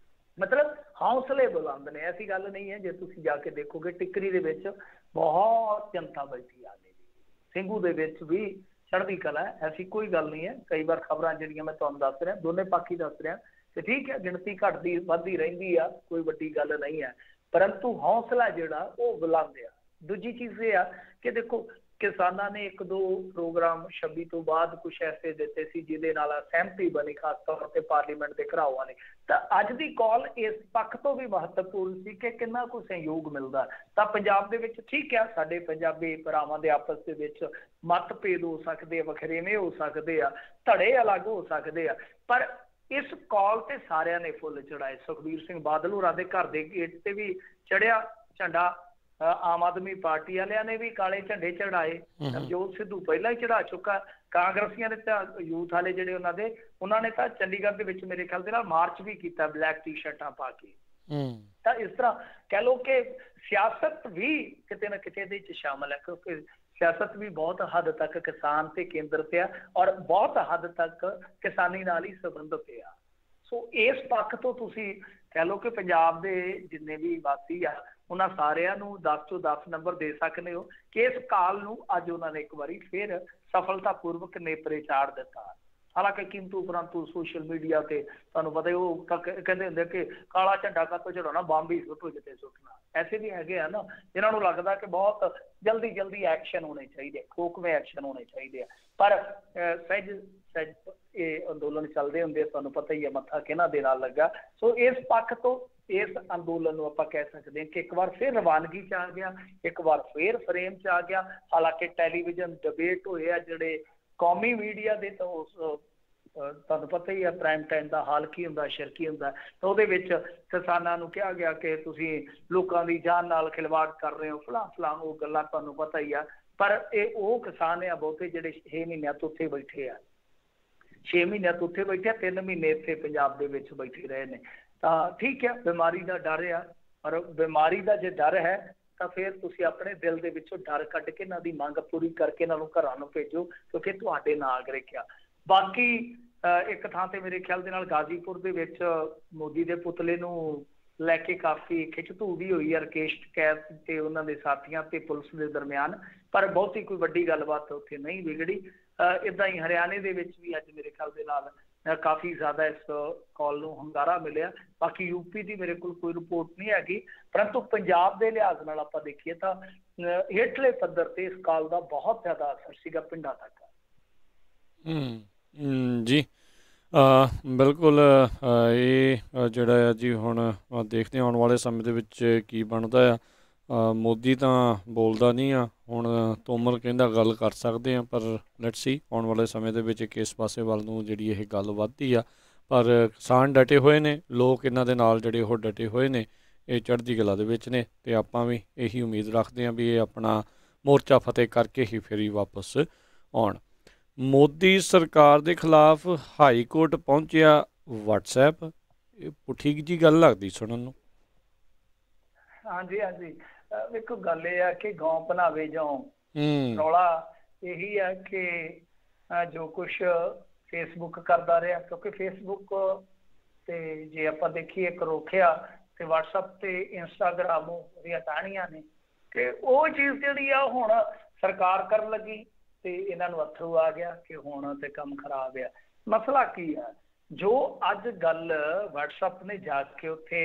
ਮਤਲਬ ਹੌਸਲੇ ਬੁਲੰਦ ਨੇ, ਐਸੀ ਗੱਲ ਨਹੀਂ ਹੈ। ਜੇ ਤੁਸੀਂ ਜਾ ਕੇ ਦੇਖੋਗੇ ਟਿੱਕਰੀ ਦੇ ਵਿੱਚ ਬਹੁਤ ਜਨਤਾ ਬੈਠੀ ਆ, ਸਿੰਘੂ ਦੇ ਵਿੱਚ ਵੀ ਚੜ੍ਹਦੀ ਕਲਾ ਹੈ, ਐਸੀ ਕੋਈ ਗੱਲ ਨਹੀਂ ਹੈ। ਕਈ ਵਾਰ ਖਬਰਾਂ ਜਿਹੜੀਆਂ ਮੈਂ ਤੁਹਾਨੂੰ ਦੱਸ ਰਿਹਾ, ਦੋਨੇ ਪੱਖ ਹੀ ਦੱਸ ਰਿਹਾ, ਤੇ ਠੀਕ ਹੈ ਗਿਣਤੀ ਘਟਦੀ ਵੱਧਦੀ ਰਹਿੰਦੀ ਆ, ਕੋਈ ਵੱਡੀ ਗੱਲ ਨਹੀਂ ਹੈ, ਪਰੰਤੂ ਹੌਸਲਾ ਜਿਹੜਾ ਉਹ ਬੁਲੰਦ ਆ। ਦੂਜੀ ਚੀਜ਼ ਇਹ ਆ ਕਿ ਦੇਖੋ ਕਿਸਾਨਾਂ ਨੇ 1-2 ਪ੍ਰੋਗਰਾਮ 26 ਤੋਂ ਬਾਅਦ ਕੁਛ ਐਸੇ ਦਿੱਤੇ ਸੀ ਜਿਹਦੇ ਨਾਲ ਸਹਿਮਤੀ ਬਣੀ, ਖਾਸ ਤੌਰ ਤੇ ਪਾਰਲੀਮੈਂਟ ਦੇ ਘਰਾਓਆਂ ਨੇ। ਤਾਂ ਅੱਜ ਦੀ ਕਾਲ ਇਸ ਪੱਖ ਤੋਂ ਵੀ ਮਹੱਤਵਪੂਰਨ ਸੀ ਕਿ ਕਿੰਨਾ ਕੁ ਸਹਿਯੋਗ ਮਿਲਦਾ। ਤਾਂ ਪੰਜਾਬ ਦੇ ਵਿੱਚ ਠੀਕ ਆ, ਸਾਡੇ ਪੰਜਾਬੀ ਭਰਾਵਾਂ ਦੇ ਆਪਸ ਦੇ ਵਿੱਚ ਮਤਭੇਦ ਹੋ ਸਕਦੇ ਆ, ਵਖਰੇਵੇਂ ਹੋ ਸਕਦੇ ਆ, ਧੜੇ ਅਲੱਗ ਹੋ ਸਕਦੇ ਆ, ਪਰ ਇਸ ਕਾਲ ਤੇ ਸਾਰਿਆਂ ਨੇ ਫੁੱਲ ਚੜਾਏ। ਸੁਖਬੀਰ ਸਿੰਘ ਬਾਦਲ ਹੋਰਾਂ ਦੇ ਘਰ ਦੇ ਗੇਟ ਤੇ ਵੀ ਚੜਿਆ ਝੰਡਾ, ਆਮ ਆਦਮੀ ਪਾਰਟੀ ਵਾਲਿਆਂ ਨੇ ਵੀ ਕਾਲੇ ਝੰਡੇ ਚੜਾਏ, ਨਵਜੋਤ ਸਿੱਧੂ ਪਹਿਲਾਂ ਹੀ ਚੜਾ ਚੁੱਕਾ, ਕਾਂਗਰਸੀਆਂ ਨੇ ਤਾਂ ਯੂਥ ਵਾਲੇ ਜਿਹੜੇ ਉਹਨਾਂ ਨੇ ਤਾਂ ਚੰਡੀਗੜ੍ਹ ਦੇ ਵਿੱਚ ਮੇਰੇ ਖਿਆਲ ਦੇ ਨਾਲ ਮਾਰਚ ਵੀ ਕੀਤਾ ਬਲੈਕ ਟੀ-ਸ਼ਰਟਾਂ ਪਾ ਕੇ। ਤਾਂ ਇਸ ਤਰ੍ਹਾਂ ਕਹਿ ਲਓ ਕਿ ਸਿਆਸਤ ਵੀ ਕਿਤੇ ਨਾ ਕਿਤੇ ਇਹਦੇ ਵਿੱਚ ਸ਼ਾਮਲ ਹੈ, ਕਿਉਂਕਿ ਸਿਆਸਤ ਵੀ ਬਹੁਤ ਹੱਦ ਤੱਕ ਕਿਸਾਨ ਤੇ ਕੇਂਦਰਿਤ ਆ, ਔਰ ਬਹੁਤ ਹੱਦ ਤੱਕ ਕਿਸਾਨੀ ਨਾਲ ਹੀ ਸੰਬੰਧਿਤ ਆ। ਸੋ ਇਸ ਪੱਖ ਤੋਂ ਤੁਸੀਂ ਕਹਿ ਲਓ ਕਿ ਪੰਜਾਬ ਦੇ ਜਿੰਨੇ ਵੀ ਵਾਸੀ ਆ, ਉਹਨਾਂ ਸਾਰਿਆਂ ਨੂੰ 10 ਤੋਂ 10 ਨੰਬਰ ਦੇ ਸਕਦੇ ਹੋ ਕਿ ਇਸ ਕਾਲ ਨੂੰ ਅੱਜ ਉਹਨਾਂ ਨੇ ਇੱਕ ਵਾਰੀ ਫਿਰ ਸਫਲਤਾਪੂਰਵਕ ਨੇਪਰੇ ਚਾੜ ਦਿੱਤਾ। ਹਾਲਾਂਕਿ ਕਿੰਤੂ ਪਰੰਤੂ ਸੋਸ਼ਲ ਮੀਡੀਆ ਤੇ ਤੁਹਾਨੂੰ ਪਤਾ ਉਹ ਕਹਿੰਦੇ ਹੁੰਦੇ ਕਿ ਕਾਲਾ ਝੰਡਾ ਕਾਹਤੋਂ ਚੜਾਉਣਾ, ਬੰਬ ਹੀ ਸੁੱਟੋ ਜਿੱਥੇ ਸੁੱਟਣਾ। ਐਸੇ ਵੀ ਹੈਗੇ ਆ ਨਾ ਜਿਨ੍ਹਾਂ ਨੂੰ ਲੱਗਦਾ ਕਿ ਬਹੁਤ ਜਲਦੀ ਜਲਦੀ ਐਕਸ਼ਨ ਹੋਣੇ ਚਾਹੀਦੇ, ਠੋਕਵੇਂ ਐਕਸ਼ਨ ਹੋਣੇ ਚਾਹੀਦੇ ਆ, ਪਰ ਸਹਿਜ ਇਹ ਅੰਦੋਲਨ ਚੱਲਦੇ ਹੁੰਦੇ, ਤੁਹਾਨੂੰ ਪਤਾ ਹੀ ਹੈ ਮੱਥਾ ਕਿਹਨਾਂ ਦੇ ਨਾਲ ਲੱਗਾ। ਸੋ ਇਸ ਪੱਖ ਤੋਂ ਇਸ ਅੰਦੋਲਨ ਨੂੰ ਆਪਾਂ ਕਹਿ ਸਕਦੇ ਹਾਂ ਕਿ ਇੱਕ ਵਾਰ ਫਿਰ ਰਵਾਨਗੀ 'ਚ ਆ ਗਿਆ, ਇੱਕ ਵਾਰ ਫਿਰ ਫਰੇਮ 'ਚ ਆ ਗਿਆ। ਹਾਲਾਂਕਿ ਟੈਲੀਵਿਜ਼ਨ ਡਿਬੇਟ ਹੋਏ ਆ ਜਿਹੜੇ ਕੌਮੀ ਮੀਡੀਆ ਦੇ, ਤਾਂ ਉਸ ਤੁਹਾਨੂੰ ਪਤਾ ਹੀ ਹੈ ਪ੍ਰਾਈਮ ਟਾਈਮ ਦਾ ਹਾਲ ਕੀ ਹੁੰਦਾ, ਸ਼ਿਰਕੀ ਹੁੰਦਾ, ਤਾਂ ਉਹਦੇ ਵਿੱਚ ਕਿਸਾਨਾਂ ਨੂੰ ਕਿਹਾ ਗਿਆ ਕਿ ਤੁਸੀਂ ਲੋਕਾਂ ਦੀ ਜਾਨ ਨਾਲ ਖਿਲਵਾੜ ਕਰ ਰਹੇ ਹੋ, ਫਲਾਂ ਫਲਾਂ, ਉਹ ਗੱਲਾਂ ਤੁਹਾਨੂੰ ਪਤਾ ਹੀ ਆ। ਪਰ ਇਹ ਉਹ ਕਿਸਾਨ ਆ ਬਹੁਤੇ ਜਿਹੜੇ 6 ਮਹੀਨਿਆਂ ਤੋਂ ਉੱਥੇ ਬੈਠੇ ਆ, 6 ਮਹੀਨਿਆਂ ਤੋਂ ਉੱਥੇ ਬੈਠੇ ਆ, 3 ਮਹੀਨੇ ਇੱਥੇ ਪੰਜਾਬ ਦੇ ਵਿੱਚ ਬੈਠੇ ਰਹੇ ਨੇ। ਤਾਂ ਠੀਕ ਹੈ, ਬਿਮਾਰੀ ਦਾ ਡਰ ਆ, ਪਰ ਬਿਮਾਰੀ ਦਾ ਜੇ ਡਰ ਹੈ ਤਾਂ ਫਿਰ ਤੁਸੀਂ ਆਪਣੇ ਦਿਲ ਦੇ ਵਿੱਚੋਂ ਡਰ ਕੱਢ ਕੇ ਇਹਨਾਂ ਦੀ ਮੰਗ ਪੂਰੀ ਕਰਕੇ ਇਹਨਾਂ ਨੂੰ ਘਰਾਂ ਨੂੰ ਭੇਜੋ, ਕਿਉਂਕਿ ਤੁਹਾਡੇ ਨਾਗਰਿਕ ਆ। ਬਾਕੀ ਇੱਕ ਥਾਂ ਤੇ ਮੇਰੇ ਖਿਆਲ ਦੇ ਨਾਲ ਗਾਜ਼ੀਪੁਰ ਦੇ ਵਿੱਚ ਮੋਦੀ ਦੇ ਪੁਤਲੇ ਨੂੰ ਲੈ ਕੇ ਕਾਫੀ ਖਿੱਚਧੂ ਵੀ ਹੋਈ ਹੈ ਰਕੇਸ਼ ਟਕੈਤ ਤੇ ਉਹਨਾਂ ਦੇ ਸਾਥੀਆਂ ਤੇ ਪੁਲਿਸ ਦੇ ਦਰਮਿਆਨ, ਪਰ ਬਹੁਤੀ ਕੋਈ ਵੱਡੀ ਗੱਲਬਾਤ ਉੱਥੇ ਨਹੀਂ ਵਿਗੜੀ। ਇੱਦਾਂ ਹੀ ਹਰਿਆਣੇ ਦੇ ਵਿੱਚ ਵੀ ਅੱਜ ਮੇਰੇ ਖਿਆਲ ਦੇ ਨਾਲ ਕਾਫੀ ਜ਼ਿਆਦਾ ਇਸ ਕਾਲ ਨੂੰ ਹੁੰਗਾਰਾ ਮਿਲਿਆ। ਬਾਕੀ ਯੂਪੀ ਦੀ ਮੇਰੇ ਕੋਲ ਕੋਈ ਰਿਪੋਰਟ ਨਹੀਂ ਹੈਗੀ, ਪਰੰਤੂ ਪੰਜਾਬ ਦੇ ਲਿਹਾਜ਼ ਨਾਲ ਆਪਾਂ ਦੇਖੀਏ ਤਾਂ ਹੇਠਲੇ ਪੱਧਰ ਤੇ ਇਸ ਕਾਲ ਦਾ ਬਹੁਤ ਜ਼ਿਆਦਾ ਅਸਰ ਸੀਗਾ ਪਿੰਡਾਂ ਤੱਕ। ਜੀ ਬਿਲਕੁਲ, ਇਹ ਜਿਹੜਾ ਆ ਜੀ ਹੁਣ ਦੇਖਦੇ ਆਉਣ ਵਾਲੇ ਸਮੇਂ ਦੇ ਵਿੱਚ ਕੀ ਬਣਦਾ ਆ। ਮੋਦੀ ਤਾਂ ਬੋਲਦਾ ਨਹੀਂ ਆ ਹੁਣ। ਤੋਮਰ ਕਹਿੰਦਾ ਗੱਲ ਕਰ ਸਕਦੇ ਆ, ਪਰ ਲੈਟਸ ਸੀ ਆਉਣ ਵਾਲੇ ਸਮੇਂ ਦੇ ਵਿੱਚ ਕਿਸ ਪਾਸੇ ਵੱਲ ਨੂੰ ਜਿਹੜੀ ਇਹ ਗੱਲ ਵੱਧਦੀ ਆ। ਪਰ ਕਿਸਾਨ ਡਟੇ ਹੋਏ ਨੇ, ਲੋਕ ਇਹਨਾਂ ਦੇ ਨਾਲ ਜਿਹੜੇ ਉਹ ਡਟੇ ਹੋਏ ਨੇ, ਇਹ ਚੜ੍ਹਦੀ ਕਲਾ ਦੇ ਵਿੱਚ ਨੇ, ਅਤੇ ਆਪਾਂ ਵੀ ਇਹੀ ਉਮੀਦ ਰੱਖਦੇ ਹਾਂ ਵੀ ਇਹ ਆਪਣਾ ਮੋਰਚਾ ਫਤਿਹ ਕਰਕੇ ਹੀ ਫਿਰ ਹੀ ਵਾਪਸ ਆਉਣ। ਮੋਦੀ ਸਰਕਾਰ ਦੇ ਖਿਲਾਫ ਹਾਈ ਕੋਰਟ ਪਹੁੰਚਿਆ ਵਟਸਐਪ, ਇਹ ਪੁੱਠੀ ਜੀ ਗੱਲ ਲੱਗਦੀ ਸੁਣਨ ਨੂੰ। ਹਾਂਜੀ ਹਾਂਜੀ, ਵੇਖੋ ਗੱਲ ਇਹ ਆ ਕਿ ਗਾਉਂ ਭਨਾਵੇ ਜਾਉ, ਰੌਲਾ ਇਹੀ ਹੈ ਕਿ ਜੋ ਕੁਛ ਫੇਸਬੁੱਕ ਕਰਦਾ ਰਿਹਾ, ਕਿਉਂਕਿ ਫੇਸਬੁੱਕ ਤੇ ਜੇ ਆਪਾਂ ਦੇਖੀਏ ਇੱਕ ਰੋਕਿਆ ਤੇ ਵਟਸਐਪ ਤੇ ਇੰਸਟਾਗ੍ਰਾਮ ਉਹਦੀਆਂ ਟਾਹਣੀਆਂ ਨੇ, ਕਿ ਉਹ ਚੀਜ਼ ਜਿਹੜੀ ਆ ਹੁਣ ਸਰਕਾਰ ਕਰਨ ਲੱਗੀ ਤੇ ਇਹਨਾਂ ਨੂੰ ਅਥਰੂ ਆ ਗਿਆ ਕਿ ਹੁਣ ਤੇ ਕੰਮ ਖਰਾਬ ਆ। ਮਸਲਾ ਕੀ ਆ, ਜੋ ਅੱਜ ਗੱਲ ਵਟਸਐਪ ਨੇ ਜਾ ਕੇ ਉੱਥੇ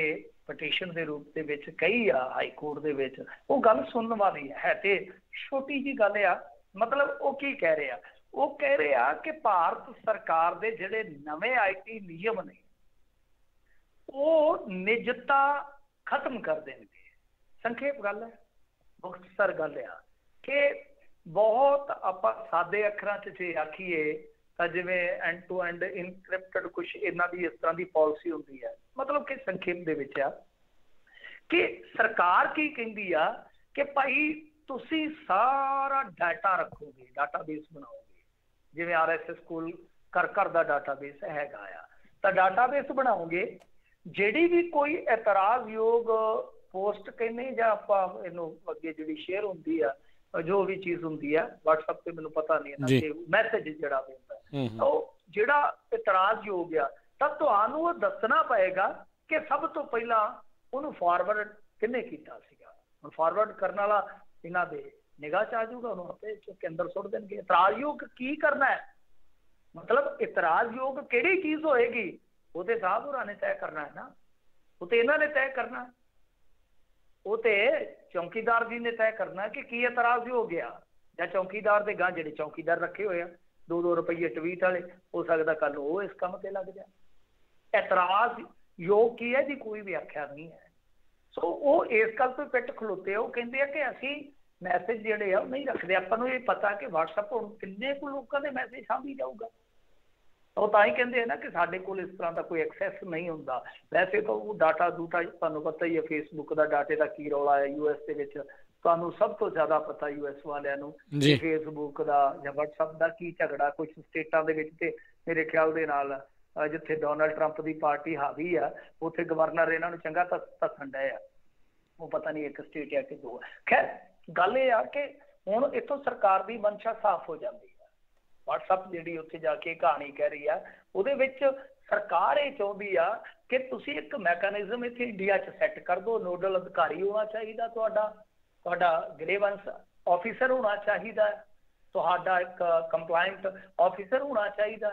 ਪਟੀਸ਼ਨ ਦੇ ਰੂਪ ਦੇ ਵਿੱਚ ਕਹੀ ਆ ਹਾਈ ਕੋਰਟ ਦੇ ਵਿੱਚ, ਉਹ ਗੱਲ ਸੁਣਨ ਵਾਲੀ ਹੈ ਤੇ ਛੋਟੀ ਜੀ ਗੱਲ ਆ। ਮਤਲਬ ਉਹ ਕੀ ਕਹਿ ਰਿਹਾ, ਉਹ ਕਹਿ ਰਿਹਾ ਕਿ ਭਾਰਤ ਸਰਕਾਰ ਦੇ ਜਿਹੜੇ ਨਵੇਂ IT ਨਿਯਮ ਨੇ ਉਹ ਨਿਜਤਾ ਖਤਮ ਕਰ ਦੇਣਗੇ। ਸੰਖੇਪ ਗੱਲ ਹੈ, ਮੁਖਤਸਰ ਗੱਲ ਆ ਕਿ ਬਹੁਤ ਆਪਾਂ ਸਾਦੇ ਅੱਖਰਾਂ 'ਚ ਜੇ ਆਖੀਏ ਤਾਂ ਜਿਵੇਂ ਐਂਡ ਟੂ ਐਂਡ ਇਨਕ੍ਰਿਪਟਡ ਕੁਛ ਇਹਨਾਂ ਦੀ ਇਸ ਤਰ੍ਹਾਂ ਦੀ ਪਾਲਿਸੀ ਹੁੰਦੀ ਹੈ। ਮਤਲਬ ਕਿ ਸੰਖੇਪ ਦੇ ਵਿੱਚ ਆ ਕਿ ਸਰਕਾਰ ਕੀ ਕਹਿੰਦੀ ਆ ਕਿ ਭਾਈ ਤੁਸੀਂ ਸਾਰਾ ਡਾਟਾ ਰੱਖੋਗੇ, ਡਾਟਾਬੇਸ ਬਣਾਓਗੇ, ਜਿਵੇਂ RSS ਕੋਲ ਘਰ ਘਰ ਦਾ ਡਾਟਾਬੇਸ ਹੈਗਾ ਆ, ਤਾਂ ਡਾਟਾਬੇਸ ਬਣਾਓਗੇ। ਜਿਹੜੀ ਵੀ ਕੋਈ ਇਤਰਾਜ਼ਯੋਗ ਪੋਸਟ ਕਹਿੰਦੇ ਜਾਂ ਆਪਾਂ ਇਹਨੂੰ ਅੱਗੇ ਜਿਹੜੀ ਸ਼ੇਅਰ ਹੁੰਦੀ ਆ, ਜੋ ਵੀ ਚੀਜ਼ ਹੁੰਦੀ ਆ WhatsApp ਤੇ, ਮੈਨੂੰ ਪਤਾ ਨਹੀਂ ਇਹਨਾਂ ਤੇ ਮੈਸੇਜ ਜਿਹੜਾ ਹੁੰਦਾ ਉਹ ਜਿਹੜਾ ਇਤਰਾਜ਼ਯੋਗ ਆ, ਤਾਂ ਤੁਹਾਨੂੰ ਉਹ ਦੱਸਣਾ ਪਏਗਾ ਕਿ ਸਭ ਤੋਂ ਪਹਿਲਾਂ ਉਹਨੂੰ ਫਾਰਵਰਡ ਕਿਹਨੇ ਕੀਤਾ ਸੀਗਾ। ਹੁਣ ਫਾਰਵਰਡ ਕਰਨ ਵਾਲਾ ਇਹਨਾਂ ਦੇ ਨਿਗਾਹ 'ਚ ਆ ਜਾਊਗਾ, ਉਹਨੂੰ ਆਪੇ ਚੁੱਕ ਕੇ ਅੰਦਰ ਸੁੱਟ ਦੇਣਗੇ। ਇਤਰਾਜ਼ਯੋਗ ਕੀ ਕਰਨਾ ਹੈ, ਮਤਲਬ ਇਤਰਾਜ਼ਯੋਗ ਕਿਹੜੀ ਚੀਜ਼ ਹੋਏਗੀ, ਉਹ ਤੇ ਸਾਹਿਬ ਹੋਰਾਂ ਨੇ ਤੈਅ ਕਰਨਾ ਹੈ ਨਾ, ਉਹ ਤੇ ਇਹਨਾਂ ਨੇ ਤੈਅ ਕਰਨਾ, ਉਹ ਤੇ ਚੌਂਕੀਦਾਰ ਜੀ ਨੇ ਤੈਅ ਕਰਨਾ ਕਿ ਕੀ ਇਤਰਾਜ਼ ਹੋ ਗਿਆ। ਜਾਂ ਚੌਂਕੀਦਾਰ ਦੇ ਗਾਂ ਜਿਹੜੇ ਚੌਂਕੀਦਾਰ ਰੱਖੇ ਹੋਏ ਆ 2-2 ਰੁਪਈਏ ਟਵੀਟ ਵਾਲੇ, ਹੋ ਸਕਦਾ ਕੱਲ ਨੂੰ ਉਹ ਇਸ ਕੰਮ ਤੇ ਲੱਗ ਜਾਣ। ਇਤਰਾਜ਼ ਯੋਗ ਕੀ ਹੈ ਜੀ, ਕੋਈ ਵੀ ਆਖਿਆ ਨਹੀਂ ਹੈ। ਸੋ ਉਹ ਇਸ ਗੱਲ ਤੋਂ ਪਿੱਟ ਖਲੋਤੇ, ਉਹ ਕਹਿੰਦੇ ਆ ਕਿ ਅਸੀਂ ਮੈਸੇਜ ਜਿਹੜੇ ਆ ਉਹ ਨਹੀਂ ਰੱਖਦੇ। ਆਪਾਂ ਨੂੰ ਇਹ ਪਤਾ ਕਿ WhatsApp ਹੁਣ ਕਿੰਨੇ ਕੁ ਲੋਕਾਂ ਦੇ ਮੈਸੇਜ ਸਾਂਭੀ ਜਾਊਗਾ। ਉਹ ਤਾਂ ਹੀ ਕਹਿੰਦੇ ਆ ਨਾ ਕਿ ਸਾਡੇ ਕੋਲ ਇਸ ਤਰ੍ਹਾਂ ਦਾ ਕੋਈ ਐਕਸੈਸ ਨਹੀਂ ਹੁੰਦਾ। ਵੈਸੇ ਤਾਂ ਉਹ ਡਾਟਾ ਡੂਟਾ ਤੁਹਾਨੂੰ ਪਤਾ ਹੀ ਹੈ, ਫੇਸਬੁੱਕ ਦਾ ਡਾਟੇ ਦਾ ਕੀ ਰੌਲਾ ਹੈ US ਦੇ ਵਿੱਚ, ਤੁਹਾਨੂੰ ਸਭ ਤੋਂ ਜ਼ਿਆਦਾ ਪਤਾ US ਵਾਲਿਆਂ ਨੂੰ ਫੇਸਬੁੱਕ ਦਾ ਜਾਂ WhatsApp ਦਾ ਕੀ ਝਗੜਾ ਕੁਝ ਸਟੇਟਾਂ ਦੇ ਵਿੱਚ। ਤੇ ਮੇਰੇ ਖਿਆਲ ਦੇ ਨਾਲ ਜਿੱਥੇ ਡੋਨਲਡ ਟਰੰਪ ਦੀ ਪਾਰਟੀ ਹਾਵੀ ਆ, ਉੱਥੇ ਗਵਰਨਰ ਇਹਨਾਂ ਨੂੰ ਚੰਗਾ ਧੱਸਣ ਡਏ ਆ। ਉਹ ਪਤਾ ਨਹੀਂ ਇੱਕ ਸਟੇਟ ਆ ਕਿ ਦੋ। ਖੈਰ ਗੱਲ ਇਹ ਆ ਕਿ ਹੁਣ ਇੱਥੋਂ ਸਰਕਾਰ ਦੀ ਮਨਸ਼ਾ ਸਾਫ਼ ਹੋ ਜਾਂਦੀ ਹੈ। WhatsApp ਜਿਹੜੀ ਉੱਥੇ ਜਾ ਕੇ ਕਹਾਣੀ ਕਹਿ ਰਹੀ ਆ, ਉਹਦੇ ਵਿੱਚ ਸਰਕਾਰ ਇਹ ਚਾਹੁੰਦੀ ਆ ਕਿ ਤੁਸੀਂ ਇੱਕ ਮੈਕੈਨਿਜ਼ਮ ਇੱਥੇ ਇੰਡੀਆ 'ਚ ਸੈੱਟ ਕਰ ਦਿਓ। ਨੋਡਲ ਅਧਿਕਾਰੀ ਹੋਣਾ ਚਾਹੀਦਾ, ਤੁਹਾਡਾ ਗ੍ਰੇਵੈਂਸ ਆਫਿਸਰ ਹੋਣਾ ਚਾਹੀਦਾ, ਤੁਹਾਡਾ ਇੱਕ ਕੰਪਲਾਇੰਟ ਆਫਿਸਰ ਹੋਣਾ ਚਾਹੀਦਾ,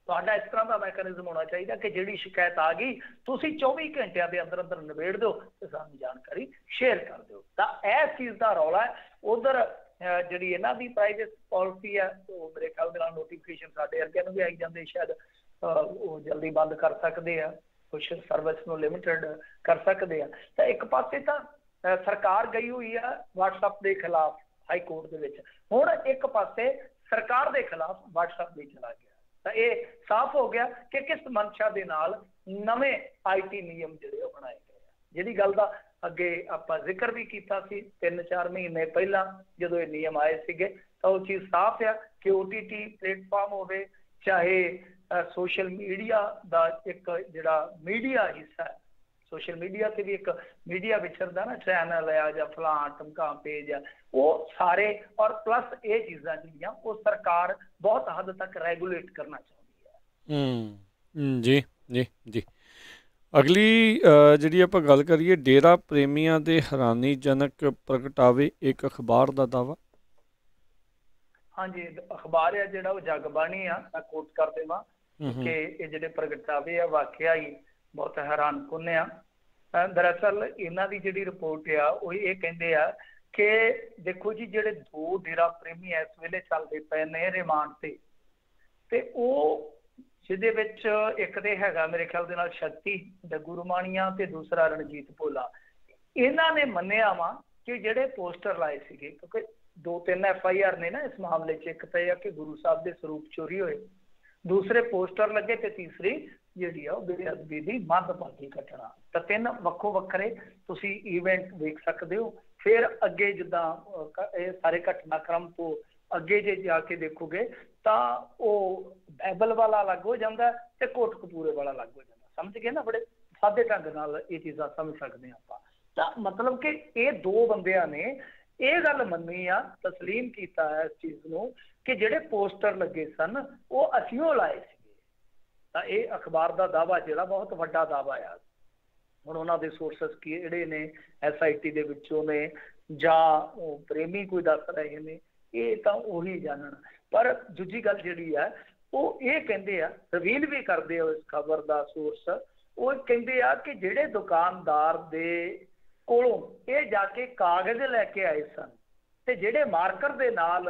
ਤੁਹਾਡਾ ਇਸ ਤਰ੍ਹਾਂ ਦਾ ਮੈਕੈਨਿਜ਼ਮ ਹੋਣਾ ਚਾਹੀਦਾ ਕਿ ਜਿਹੜੀ ਸ਼ਿਕਾਇਤ ਆ ਗਈ ਤੁਸੀਂ 24 ਘੰਟਿਆਂ ਦੇ ਅੰਦਰ ਅੰਦਰ ਨਿਬੇੜ ਦਿਓ ਤੇ ਸਾਨੂੰ ਜਾਣਕਾਰੀ ਸ਼ੇਅਰ ਕਰ ਦਿਓ। ਤਾਂ ਇਸ ਚੀਜ਼ ਦਾ ਰੌਲਾ ਹੈ। ਉਧਰ ਜਿਹੜੀ ਇਹਨਾਂ ਦੀ ਪ੍ਰਾਈਵੇਟ ਪਾਲਿਸੀ ਹੈ, ਉਹ ਮੇਰੇ ਖਿਆਲ ਦੇ ਨਾਲ ਨੋਟੀਫਿਕੇਸ਼ਨ ਸਾਡੇ ਅੱਗੇ ਨੂੰ ਵੀ ਆਈ ਜਾਂਦੇ, ਸ਼ਾਇਦ ਉਹ ਜਲਦੀ ਬੰਦ ਕਰ ਸਕਦੇ ਆ, ਕੁਛ ਸਰਵਿਸ ਨੂੰ ਲਿਮਿਟਡ ਕਰ ਸਕਦੇ ਆ। ਤਾਂ ਇੱਕ ਪਾਸੇ ਤਾਂ ਸਰਕਾਰ ਗਈ ਹੋਈ ਆ WhatsApp ਦੇ ਖਿਲਾਫ ਹਾਈ ਕੋਰਟ ਦੇ ਵਿੱਚ, ਹੁਣ ਇੱਕ ਪਾਸੇ ਸਰਕਾਰ ਦੇ ਖਿਲਾਫ WhatsApp ਵੀ ਚਲਾ ਗਿਆ। ਤਾਂ ਇਹ ਸਾਫ਼ ਹੋ ਗਿਆ ਕਿ ਕਿਸ ਮਨਸ਼ਾ ਦੇ ਨਾਲ ਨਵੇਂ IT ਨਿਯਮ ਜਿਹੜੇ ਉਹ ਬਣਾਏ ਗਏ ਆ। ਜਿਹੜੀ ਗੱਲ ਦਾ ਅੱਗੇ ਆਪਾਂ ਜ਼ਿਕਰ ਵੀ ਕੀਤਾ ਸੀ 3-4 ਮਹੀਨੇ ਪਹਿਲਾਂ ਜਦੋਂ ਇਹ ਨਿਯਮ ਆਏ ਸੀਗੇ, ਤਾਂ ਉਹ ਚੀਜ਼ ਸਾਫ਼ ਆ ਕਿ OTT ਪਲੇਟਫਾਰਮ ਹੋਵੇ, ਚਾਹੇ ਸੋਸ਼ਲ ਮੀਡੀਆ ਦਾ ਇੱਕ ਜਿਹੜਾ ਮੀਡੀਆ ਹਿੱਸਾ ਹੈ, ਸੋਸ਼ਲ ਮੀਡੀਆ ਤੇ ਵੀ ਇੱਕ ਮੀਡੀਆ ਵਿਚਰਦਾ ਨਾ, ਚੈਨਲ ਆ ਜਾਂ ਫਲਾਂ ਟਮਕਾ ਪੇਜ ਆ, ਉਹ ਸਾਰੇ ਔਰ ਪਲੱਸ ਇਹ ਚੀਜ਼ਾਂ ਜਿਹੜੀਆਂ ਉਹ ਸਰਕਾਰ ਬਹੁਤ ਹੱਦ ਤੱਕ ਰੈਗੂਲੇਟ ਕਰਨਾ ਚਾਹੁੰਦੀ ਹੈ। ਜੀ ਜੀ ਜੀ। ਅਗਲੀ ਜਿਹੜੀ ਆਪਾਂ ਗੱਲ ਕਰੀਏ, ਡੇਰਾ ਪ੍ਰੇਮੀਆਂ ਦੇ ਹੈਰਾਨੀਜਨਕ ਪ੍ਰਗਟਾਵੇ, ਇੱਕ ਅਖਬਾਰ ਦਾ ਦਾਵਾ। ਹਾਂਜੀ, ਅਖਬਾਰ ਆ ਜਿਹੜਾ ਉਹ ਜਗਬਾਣੀ ਆ, ਮੈਂ ਕੋਟ ਕਰ ਦੇਵਾਂ ਕਿ ਇਹ ਜਿਹੜੇ ਪ੍ਰਗਟਾਵੇ ਆ ਵਾਕਿਆ ਹੀ ਬਹੁਤ ਹੈਰਾਨਕੁੰਨ ਆ। ਦਰਅਸਲ ਇਹਨਾਂ ਦੀ ਜਿਹੜੀ ਰਿਪੋਰਟ ਆ ਉਹ ਇਹ ਕਹਿੰਦੇ ਆ ਕਿ ਦੇਖੋ ਜੀ, ਜਿਹੜੇ 2 ਡੇਰਾ ਪ੍ਰੇਮੀ ਇਸ ਵੇਲੇ ਚੱਲਦੇ ਪਏ ਨੇ ਰਿਮਾਂਡ ਤੇ ਉਹ ਜਿਹਦੇ ਵਿੱਚ ਇੱਕ ਤੇ ਹੈਗਾ ਮੇਰੇ ਖਿਆਲ ਦੇ ਨਾਲ ਸ਼ਕਤੀ ਡੱਗੂ ਰਮਾਣੀਆਂ ਤੇ ਦੂਸਰਾ ਰਣਜੀਤ ਭੋਲਾ। ਇਹਨਾਂ ਨੇ ਮੰਨਿਆ ਵਾ कि ਜਿਹੜੇ ਪੋਸਟਰ ਲਾਏ ਸੀਗੇ, ਕਿਉਂਕਿ 2-3 FIR ਨੇ ਨਾ ਇਸ ਮਾਮਲੇ 'ਚ। ਇੱਕ ਤਾਂ ਇਹ ਆ ਕਿ ਗੁਰੂ ਸਾਹਿਬ ਦੇ ਸਰੂਪ ਚੋਰੀ ਹੋਏ, ਦੂਸਰੇ ਪੋਸਟਰ ਲੱਗੇ, ਤੇ ਤੀਸਰੀ ਜਿਹੜੀ ਆ ਉਹ ਬੇਅਦਬੀ ਦੀ ਮੰਦਭਾਗੀ ਘਟਨਾ। ਤਾਂ 3 ਵੱਖੋ ਵੱਖਰੇ ਤੁਸੀਂ ਈਵੈਂਟ ਵੇਖ ਸਕਦੇ ਹੋ। ਫਿਰ ਅੱਗੇ ਜਿੱਦਾਂ ਇਹ ਸਾਰੇ ਘਟਨਾਕ੍ਰਮ ਤੋਂ ਅੱਗੇ ਜੇ ਜਾ ਕੇ ਦੇਖੋਗੇ ਤਾਂ ਉਹ ਬਾਈਬਲ ਵਾਲਾ ਅਲੱਗ ਹੋ ਜਾਂਦਾ ਤੇ ਕੋਟਕਪੂਰੇ ਵਾਲਾ ਅਲੱਗ ਹੋ ਜਾਂਦਾ। ਸਮਝ ਗਏ ਨਾ? ਬੜੇ ਸਾਦੇ ਢੰਗ ਨਾਲ ਇਹ ਚੀਜ਼ਾਂ ਸਮਝ ਸਕਦੇ ਹਾਂ ਆਪਾਂ। ਤਾਂ ਮਤਲਬ ਕਿ ਇਹ 2 ਬੰਦਿਆਂ ਨੇ ਇਹ ਗੱਲ ਮੰਨੀ ਆ, ਤਸਲੀਮ ਕੀਤਾ ਹੈ ਇਸ ਚੀਜ਼ ਨੂੰ ਕਿ ਜਿਹੜੇ ਪੋਸਟਰ ਲੱਗੇ ਸਨ ਉਹ ਅਸੀਂ ਲਾਏ ਸੀਗੇ। ਤਾਂ ਇਹ ਅਖਬਾਰ ਦਾ ਦਾਅਵਾ ਜਿਹੜਾ ਬਹੁਤ ਵੱਡਾ ਦਾਅਵਾ ਆ। ਹੁਣ ਉਹਨਾਂ ਦੇ ਸੋਰਸਸ ਕਿਹੜੇ ਨੇ, SIT ਦੇ ਵਿੱਚੋਂ ਨੇ ਜਾਂ ਉਹ ਪ੍ਰੇਮੀ ਕੋਈ ਦੱਸ ਰਹੇ ਨੇ, ਇਹ ਤਾਂ ਉਹੀ ਜਾਣਨ। ਪਰ ਦੂਜੀ ਗੱਲ ਜਿਹੜੀ ਹੈ ਉਹ ਇਹ ਕਹਿੰਦੇ ਆ, ਰਿਵੀਲ ਵੀ ਕਰਦੇ ਆ ਇਸ ਖਬਰ ਦਾ ਸੋਰਸ, ਉਹ ਕਹਿੰਦੇ ਆ ਕਿ ਜਿਹੜੇ ਦੁਕਾਨਦਾਰ ਦੇ ਕੋਲੋਂ ਇਹ ਜਾ ਕੇ ਕਾਗਜ਼ ਲੈ ਕੇ ਆਏ ਸਨ ਤੇ ਜਿਹੜੇ ਮਾਰਕਰ ਦੇ ਨਾਲ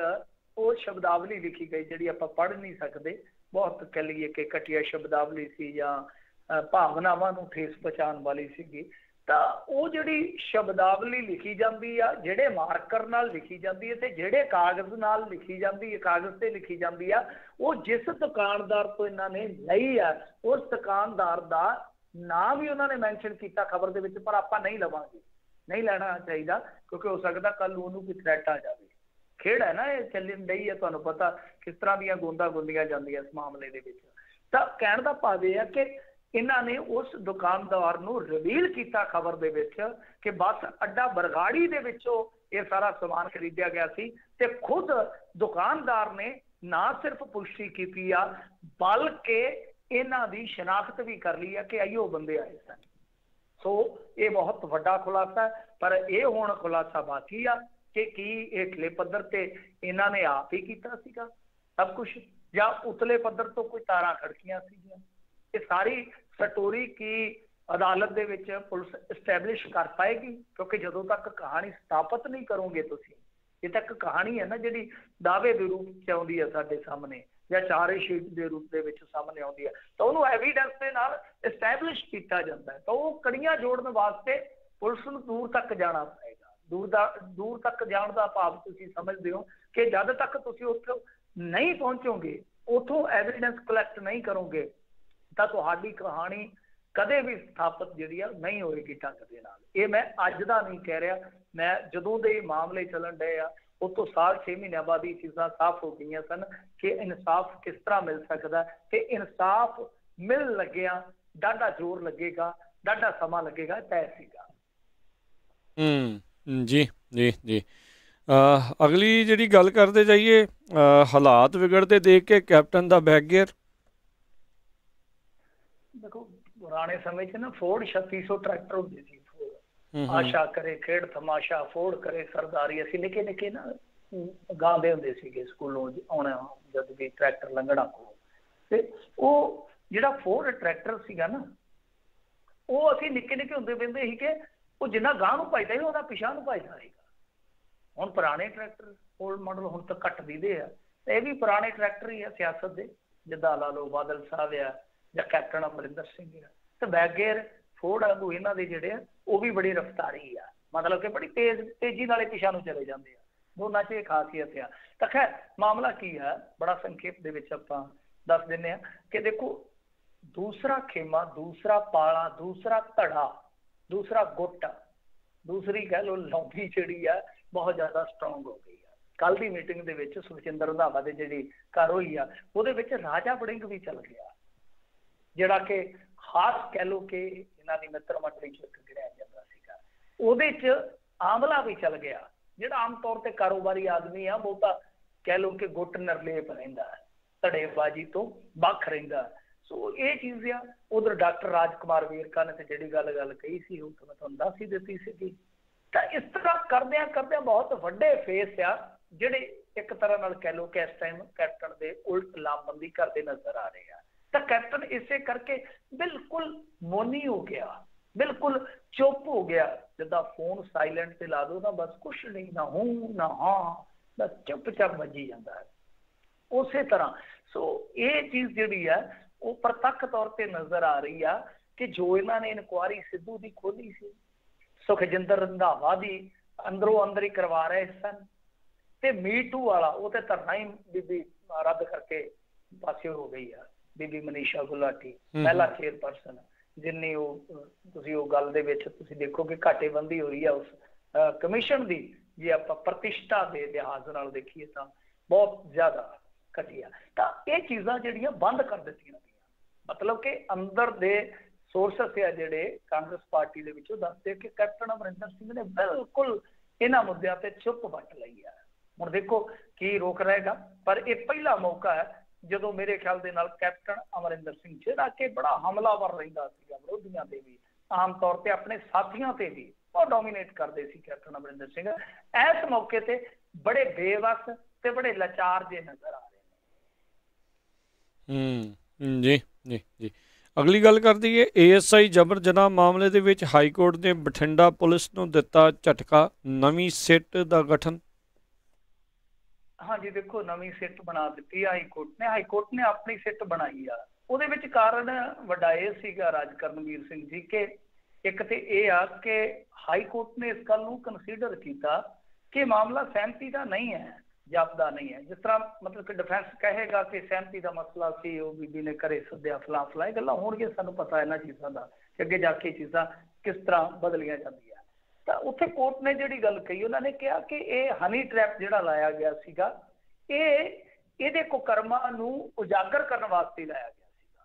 ਉਹ ਸ਼ਬਦਾਵਲੀ ਲਿਖੀ ਗਈ, ਜਿਹੜੀ ਆਪਾਂ ਪੜ੍ਹ ਨਹੀਂ ਸਕਦੇ, ਬਹੁਤ ਕਹਿ ਲਈਏ ਕਿ ਘਟੀਆ ਸ਼ਬਦਾਵਲੀ ਸੀ ਜਾਂ ਭਾਵਨਾਵਾਂ ਨੂੰ ਠੇਸ ਪਹੁੰਚਾਉਣ ਵਾਲੀ ਸੀਗੀ। ਤਾਂ ਉਹ ਜਿਹੜੀ ਸ਼ਬਦਾਵਲੀ ਲਿਖੀ ਜਾਂਦੀ ਆ, ਜਿਹੜੇ ਮਾਰਕਰ ਨਾਲ ਲਿਖੀ ਜਾਂਦੀ ਹੈ ਤੇ ਜਿਹੜੇ ਕਾਗਜ਼ ਨਾਲ ਲਿਖੀ ਜਾਂਦੀ ਹੈ, ਕਾਗਜ਼ ਤੇ ਲਿਖੀ ਜਾਂਦੀ ਆ, ਉਹ ਜਿਸ ਦੁਕਾਨਦਾਰ ਤੋਂ ਇਹਨਾਂ ਨੇ ਲਈ ਆ ਉਸ ਦੁਕਾਨਦਾਰ ਦਾ ਨਾਮ ਵੀ ਉਹਨਾਂ ਨੇ ਮੈਂਸ਼ਨ ਕੀਤਾ ਖਬਰ ਦੇ ਵਿੱਚ। ਪਰ ਆਪਾਂ ਨਹੀਂ ਲਵਾਂਗੇ, ਨਹੀਂ ਲੈਣਾ ਚਾਹੀਦਾ, ਕਿਉਂਕਿ ਹੋ ਸਕਦਾ ਕੱਲ ਉਹਨੂੰ ਕੋਈ ਥ੍ਰੈਟ ਆ ਜਾਵੇ। ਖੇਡ ਹੈ ਨਾ ਇਹ, ਚੱਲਣ ਡਈ ਹੈ, ਤੁਹਾਨੂੰ ਪਤਾ ਕਿਸ ਤਰ੍ਹਾਂ ਦੀਆਂ ਗੋਂਦਾਂ ਗੁੰਦੀਆਂ ਜਾਂਦੀਆਂ ਇਸ ਮਾਮਲੇ ਦੇ ਵਿੱਚ। ਤਾਂ ਕਹਿਣ ਦਾ ਭਾਵ ਇਹ ਹੈ ਕਿ ਇਹਨਾਂ ਨੇ ਉਸ ਦੁਕਾਨਦਾਰ ਨੂੰ ਰਿਵੀਲ ਕੀਤਾ ਖਬਰ ਦੇ ਵਿੱਚ ਕਿ ਬੱਸ ਅੱਡਾ ਬਰਗਾੜੀ ਦੇ ਵਿੱਚੋਂ ਇਹ ਸਾਰਾ ਸਮਾਨ ਖਰੀਦਿਆ ਗਿਆ ਸੀ ਤੇ ਖੁਦ ਦੁਕਾਨਦਾਰ ਨੇ ਨਾ ਸਿਰਫ ਪੁਸ਼ਟੀ ਕੀਤੀ ਆ ਬਲਕਿ ਇਹਨਾਂ ਦੀ ਸ਼ਨਾਖਤ ਵੀ ਕਰ ਲਈ ਆ ਕਿ ਆਈਓ ਬੰਦੇ ਆਏ ਸਨ। ਸੋ ਇਹ ਬਹੁਤ ਵੱਡਾ ਖੁਲਾਸਾ ਹੈ। ਪਰ ਇਹ ਹੁਣ ਖੁਲਾਸਾ ਬਾਕੀ ਆ ਕਿ ਕੀ ਇਹ ਹੇਠਲੇ ਪੱਧਰ ਤੇ ਇਹਨਾਂ ਨੇ ਆਪ ਹੀ ਕੀਤਾ ਸੀਗਾ ਸਭ ਕੁਝ, ਜਾਂ ਉਤਲੇ ਪੱਧਰ ਤੋਂ ਕੋਈ ਤਾਰਾਂ ਖੜਕੀਆਂ ਸੀਗੀਆਂ। ਇਹ ਸਾਰੀ ਸਟੋਰੀ ਕੀ ਅਦਾਲਤ ਦੇ ਵਿੱਚ ਪੁਲਿਸ ਐਸਟੈਬਲਿਸ਼ ਕਰ ਪਾਏਗੀ? ਕਿਉਂਕਿ ਜਦੋਂ ਤੱਕ ਕਹਾਣੀ ਸਥਾਪਿਤ ਨਹੀਂ ਕਰੋਗੇ ਤੁਸੀਂ, ਇਹ ਤੱਕ ਕਹਾਣੀ ਹੈ ਨਾ ਜਿਹੜੀ ਦਾਅਵੇ ਦੇ ਰੂਪ 'ਚ ਆਉਂਦੀ ਹੈ ਸਾਡੇ ਸਾਹਮਣੇ ਜਾਂ ਚਾਰਜਸ਼ੀਟ ਦੇ ਰੂਪ ਦੇ ਵਿੱਚ ਸਾਹਮਣੇ ਆਉਂਦੀ ਹੈ, ਤਾਂ ਉਹਨੂੰ ਐਵੀਡੈਂਸ ਦੇ ਨਾਲ ਐਸਟੈਬਲਿਸ਼ ਕੀਤਾ ਜਾਂਦਾ ਹੈ। ਤਾਂ ਉਹ ਕੜੀਆਂ ਜੋੜਨ ਵਾਸਤੇ ਪੁਲਿਸ ਨੂੰ ਦੂਰ ਤੱਕ ਜਾਣਾ ਪਏਗਾ। ਦੂਰ ਤੱਕ ਜਾਣ ਦਾ ਭਾਵ ਤੁਸੀਂ ਸਮਝਦੇ ਹੋ ਕਿ ਜਦ ਤੱਕ ਤੁਸੀਂ ਉੱਥੇ ਨਹੀਂ ਪਹੁੰਚੋਗੇ, ਉੱਥੋਂ ਐਵੀਡੈਂਸ ਕਲੈਕਟ ਨਹੀਂ ਕਰੋਗੇ, ਤਾਂ ਤੁਹਾਡੀ ਕਹਾਣੀ ਕਦੇ ਵੀ ਸਥਾਪਿਤ ਜਿਹੜੀ ਆ ਨਹੀਂ ਹੋਏਗੀ ਢੰਗ ਦੇ ਨਾਲ। ਇਹ ਮੈਂ ਅੱਜ ਦਾ ਨਹੀਂ ਕਹਿ ਰਿਹਾ, ਮੈਂ ਜਦੋਂ ਦੇ ਮਾਮਲੇ ਚੱਲਣ ਡਏ ਆ ਉਹ ਤੋਂ 6 ਮਹੀਨਿਆਂ ਬਾਅਦ ਇਹ ਚੀਜ਼ਾਂ ਸਾਫ਼ ਹੋ ਗਈਆਂ ਸਨ ਕਿ ਇਨਸਾਫ ਕਿਸ ਤਰ੍ਹਾਂ ਮਿਲ ਸਕਦਾ, ਤੇ ਇਨਸਾਫ ਮਿਲ ਲੱਗਿਆ ਡਾਢਾ ਜ਼ੋਰ ਲੱਗੇਗਾ, ਡਾਢਾ ਸਮਾਂ ਲੱਗੇਗਾ, ਤੈਅ ਸੀਗਾ। ਜੀ ਜੀ ਜੀ ਅਗਲੀ ਜਿਹੜੀ ਗੱਲ ਕਰਦੇ ਜਾਈਏ, ਹਾਲਾਤ ਵਿਗੜਦੇ ਦੇਖ ਕੇ ਕੈਪਟਨ ਦਾ ਬੈਕ ਗੇਅਰ। ਦੇਖੋ ਪੁਰਾਣੇ ਸਮੇਂ 'ਚ ਨਾ ਫੋਰਡ 3600 ਟਰੈਕਟਰ ਹੁੰਦੇ ਸੀ। ਆਸ਼ਾ ਕਰੇ ਖੇਡ ਤਮਾਸ਼ਾ, ਫੋਰਡ ਕਰੇ ਸਰਦਾਰੀ। ਅਸੀਂ ਨਿੱਕੇ ਨਿੱਕੇ ਨਾ ਗਾਉਂਦੇ ਹੁੰਦੇ ਸੀਗੇ ਸਕੂਲੋਂ ਆਉਣਾ ਜਦ ਵੀ ਟਰੈਕਟਰ ਲੰਘਣਾ ਕੋਲ। ਤੇ ਉਹ ਜਿਹੜਾ ਫੋਰਡ ਟਰੈਕਟਰ ਸੀਗਾ ਨਾ, ਉਹ ਅਸੀਂ ਨਿੱਕੇ ਨਿੱਕੇ ਹੁੰਦੇ ਪੈਂਦੇ ਸੀ ਕਿ ਉਹ ਜਿੰਨਾ ਗਾਂਹ ਨੂੰ ਭਜਦਾ ਸੀ ਉਹਦਾ ਪਿਛਾਂਹ ਨੂੰ ਭਜਦਾ ਸੀਗਾ। ਹੁਣ ਪੁਰਾਣੇ ਟਰੈਕਟਰ ਓਲਡ ਮਾਡਲ ਹੁਣ ਤਾਂ ਘੱਟ ਦਿੰਦੇ ਆ, ਤੇ ਇਹ ਵੀ ਪੁਰਾਣੇ ਟਰੈਕਟਰ ਹੀ ਆ ਸਿਆਸਤ ਦੇ, ਜਿੱਦਾਂ ਲਾ ਲਓ ਬਾਦਲ ਸਾਹਿਬ ਆ ਜਾਂ ਕੈਪਟਨ ਅਮਰਿੰਦਰ ਸਿੰਘ ਆ। ਤੇ ਬੈਕ ਗੇਅਰ ਫੋਰਡ ਵਾਂਗੂ ਇਹਨਾਂ ਦੇ ਜਿਹੜੇ ਆ ਉਹ ਵੀ ਬੜੀ ਰਫਤਾਰੀ ਆ, ਮਤਲਬ ਕਿ ਬੜੀ ਤੇਜ਼ੀ ਨਾਲੇ ਪਿਛਾਂਹ ਨੂੰ ਚਲੇ ਜਾਂਦੇ ਆ। ਦੋਨਾਂ 'ਚ ਇਹ ਖਾਸੀਅਤ ਆ। ਤਾਂ ਖੈਰ ਮਾਮਲਾ ਕੀ ਆ, ਬੜਾ ਸੰਖੇਪ ਦੇ ਵਿੱਚ ਆਪਾਂ ਦੱਸ ਦਿੰਦੇ ਹਾਂ ਕਿ ਦੇਖੋ, ਦੂਸਰਾ ਖੇਮਾ, ਦੂਸਰਾ ਪਾਲਾ, ਦੂਸਰਾ ਧੜਾ, ਦੂਸਰਾ ਗੁੱਟ, ਦੂਸਰੀ ਕਹਿ ਲਓ ਲੌਂਗੀ ਜਿਹੜੀ ਆ ਬਹੁਤ ਜ਼ਿਆਦਾ ਸਟਰੋਂਗ ਹੋ ਗਈ ਆ। ਕੱਲ ਦੀ ਮੀਟਿੰਗ ਦੇ ਵਿੱਚ ਸੁਖਜਿੰਦਰ ਰੰਧਾਵਾ ਦੇ ਜਿਹੜੀ ਘਰ ਹੋਈ ਆ ਉਹਦੇ ਵਿੱਚ ਰਾਜਾ ਵੜਿੰਗ ਵੀ ਚੱਲ ਗਿਆ, ਜਿਹੜਾ ਕਿ ਖਾਸ ਕਹਿ ਲਓ ਕਿ ਇਹਨਾਂ ਦੀ ਮਿੱਤਰ ਮੰਡਲੀ 'ਚ ਇੱਕ ਗਿਣਿਆ ਜਾਂਦਾ ਸੀਗਾ। ਉਹਦੇ 'ਚ ਆਮਲਾ ਵੀ ਚੱਲ ਗਿਆ, ਜਿਹੜਾ ਆਮ ਤੌਰ ਤੇ ਕਾਰੋਬਾਰੀ ਆਦਮੀ ਆ, ਬਹੁਤਾ ਕਹਿ ਲਓ ਕਿ ਗੁੱਟ ਨਿਰਲੇਪ ਰਹਿੰਦਾ, ਧੜੇਬਾਜ਼ੀ ਤੋਂ ਵੱਖ ਰਹਿੰਦਾ। ਸੋ ਇਹ ਚੀਜ਼ ਆ। ਉਧਰ ਡਾਕਟਰ ਰਾਜਕੁਮਾਰ ਵੇਰਕਾ ਨੇ ਤੇ ਜਿਹੜੀ ਗੱਲ ਕਹੀ ਸੀ ਉਹ ਮੈਂ ਤੁਹਾਨੂੰ ਦੱਸ ਹੀ ਦਿੱਤੀ ਸੀਗੀ। ਤਾਂ ਇਸ ਤਰ੍ਹਾਂ ਕਰਦਿਆਂ ਕਰਦਿਆਂ ਬਹੁਤ ਵੱਡੇ ਫੇਸ ਆ ਜਿਹੜੇ ਇੱਕ ਤਰ੍ਹਾਂ ਨਾਲ ਕਹਿ ਲਓ ਕਿ ਇਸ ਟਾਈਮ ਕੈਪਟਨ ਦੇ ਉਲਟ ਲਾਮਬੰਦੀ ਕਰਦੇ ਨਜ਼ਰ ਆ ਰਹੇ ਆ। ਤਾਂ ਕੈਪਟਨ ਇਸੇ ਕਰਕੇ ਬਿਲਕੁਲ ਮੌਨੀ ਹੋ ਗਿਆ, ਬਿਲਕੁਲ ਚੁੱਪ ਹੋ ਗਿਆ। ਜਿੱਦਾਂ ਫੋਨ ਸਾਇਲੈਂਟ ਤੇ ਲਾ ਦੋ ਨਾ, ਬਸ ਕੁਛ ਨਹੀਂ, ਨਾ ਹੂੰ ਨਾ ਹਾਂ, ਬਸ ਚੁੱਪ-ਚਾਪ ਵੱਜੀ ਜਾਂਦਾ ਹੈ। ਉਸੇ ਤਰ੍ਹਾਂ ਸੋ ਇਹ ਚੀਜ਼ ਜਿਹੜੀ ਆ ਉਹ ਪ੍ਰਤੱਖ ਤੌਰ ਤੇ ਨਜ਼ਰ ਆ ਰਹੀ ਆ ਕਿ ਜੋ ਇਹਨਾਂ ਨੇ ਇਨਕੁਆਇਰੀ ਸਿੱਧੂ ਦੀ ਖੋਲੀ ਸੀ, ਸੁਖਜਿੰਦਰ ਰੰਧਾਵਾ ਦੀ ਅੰਦਰੋਂ ਅੰਦਰ ਹੀ ਕਰਵਾ ਰਹੇ ਸਨ। ਤੇ ਮੀ2 ਵਾਲਾ ਉਹ ਤੇ ਧਰਨਾ ਹੀ ਬੀਬੀ ਰੱਦ ਕਰਕੇ ਪਾਸੇ ਹੋ ਗਈ ਆ। ਬੀਬੀ ਮਨੀਸ਼ਾ ਗੁਲਾਟੀ ਪਹਿਲਾ ਚੇਅਰਪਰਸਨ, ਜਿੰਨੀ ਉਹ ਤੁਸੀਂ ਉਹ ਗੱਲ ਦੇ ਵਿੱਚ ਤੁਸੀਂ ਦੇਖੋ ਕਿ ਘਾਟੇਬੰਦੀ ਹੋਈ ਆ ਉਸ ਕਮਿਸ਼ਨ ਦੀ, ਜੇ ਆਪਾਂ ਪ੍ਰਤਿਸ਼ਠਾ ਦੇ ਲਿਹਾਜ਼ ਨਾਲ ਦੇਖੀਏ ਤਾਂ ਬਹੁਤ ਜ਼ਿਆਦਾ ਘਟੀ ਆ। ਤਾਂ ਇਹ ਚੀਜ਼ਾਂ ਜਿਹੜੀਆਂ ਬੰਦ ਕਰ ਦਿੱਤੀਆਂ ਗਈਆਂ, ਮਤਲਬ ਕਿ ਅੰਦਰ ਦੇ ਸੋਰਸਸ ਆ ਜਿਹੜੇ ਕਾਂਗਰਸ ਪਾਰਟੀ ਦੇ ਵਿੱਚੋਂ ਦੱਸਦੇ ਕਿ ਕੈਪਟਨ ਅਮਰਿੰਦਰ ਸਿੰਘ ਨੇ ਬਿਲਕੁਲ ਇਹਨਾਂ ਮੁੱਦਿਆਂ ਤੇ ਚੁੱਪ ਵੱਟ ਲਈ ਆ। ਹੁਣ ਦੇਖੋ ਕੀ ਰੋਕ ਰਹੇਗਾ, ਪਰ ਇਹ ਪਹਿਲਾ ਮੌਕਾ ਹੈ ਜਦੋਂ ਮੇਰੇ ਖਿਆਲ ਦੇ ਨਾਲ ਕੈਪਟਨ ਅਮਰਿੰਦਰ ਸਿੰਘ, ਜਿਹੜਾ ਕਿ ਬੜਾ ਹਮਲਾਵਰ ਰਹਿੰਦਾ ਸੀਗਾ ਵਿਰੋਧੀਆਂ ਤੇ ਵੀ, ਆਮ ਤੌਰ ਤੇ ਆਪਣੇ ਸਾਥੀਆਂ ਤੇ ਵੀ ਬਹੁਤ ਡੋਮੀਨੇਟ ਕਰਦੇ ਸੀ ਕੈਪਟਨ ਅਮਰਿੰਦਰ ਸਿੰਘ, ਇਸ ਮੌਕੇ ਤੇ ਬੜੇ ਬੇਵਸ ਤੇ ਬੜੇ ਲਾਚਾਰ ਜਿਹੇ ਨਜ਼ਰ ਆ ਰਹੇ ਨੇ। ਜੀ ਜੀ ਜੀ, ਅਗਲੀ ਗੱਲ ਕਰ ਦਈਏ ASI ਜਬਰ ਜਨਾਹ ਮਾਮਲੇ ਦੇ ਵਿੱਚ ਹਾਈ ਕੋਰਟ ਨੇ ਬਠਿੰਡਾ ਪੁਲਿਸ ਨੂੰ ਦਿੱਤਾ ਝਟਕਾ, ਨਵੀਂ ਸਿੱਟ ਦਾ ਗਠਨ। ਹਾਂਜੀ ਦੇਖੋ, ਨਵੀਂ ਸਿੱਟ ਬਣਾ ਦਿੱਤੀ ਹਾਈ ਕੋਰਟ ਨੇ ਆਪਣੀ ਸਿੱਟ ਬਣਾਈ ਆ। ਉਹਦੇ ਵਿੱਚ ਕਾਰਨ ਵੱਡਾ ਇਹ ਸੀਗਾ ਰਾਜ ਕਰਨਵੀਰ ਸਿੰਘ ਜੀ, ਕਿ ਇੱਕ ਤੇ ਇਹ ਆ ਕਿ ਹਾਈ ਕੋਰਟ ਨੇ ਇਸ ਗੱਲ ਨੂੰ ਕੰਸੀਡਰ ਕੀਤਾ ਕਿ ਮਾਮਲਾ ਸਹਿਮਤੀ ਦਾ ਨਹੀਂ ਹੈ, ਜਾਪਦਾ ਨਹੀਂ ਹੈ। ਜਿਸ ਤਰ੍ਹਾਂ ਮਤਲਬ ਕਿ ਡਿਫੈਂਸ ਕਹੇਗਾ ਕਿ ਸਹਿਮਤੀ ਦਾ ਮਸਲਾ ਸੀ, ਉਹ ਬੀਬੀ ਨੇ ਘਰੇ ਸੱਦਿਆ, ਫਲਾਂ ਇਹ ਗੱਲਾਂ ਹੋਣਗੀਆਂ, ਸਾਨੂੰ ਪਤਾ ਇਹਨਾਂ ਚੀਜ਼ਾਂ ਦਾ ਕਿ ਅੱਗੇ ਜਾ ਕੇ ਚੀਜ਼ਾਂ ਕਿਸ ਤਰ੍ਹਾਂ ਬਦਲੀਆਂ ਜਾਂਦੀਆਂ। ਤਾਂ ਉੱਥੇ ਕੋਰਟ ਨੇ ਜਿਹੜੀ ਗੱਲ ਕਹੀ, ਉਹਨਾਂ ਨੇ ਕਿਹਾ ਕਿ ਇਹ ਹਨੀ ਟਰੈਪ ਜਿਹੜਾ ਲਾਇਆ ਗਿਆ ਸੀਗਾ, ਇਹਦੇ ਕੁਕਰਮਾਂ ਨੂੰ ਉਜਾਗਰ ਕਰਨ ਵਾਸਤੇ ਲਾਇਆ ਗਿਆ ਸੀਗਾ।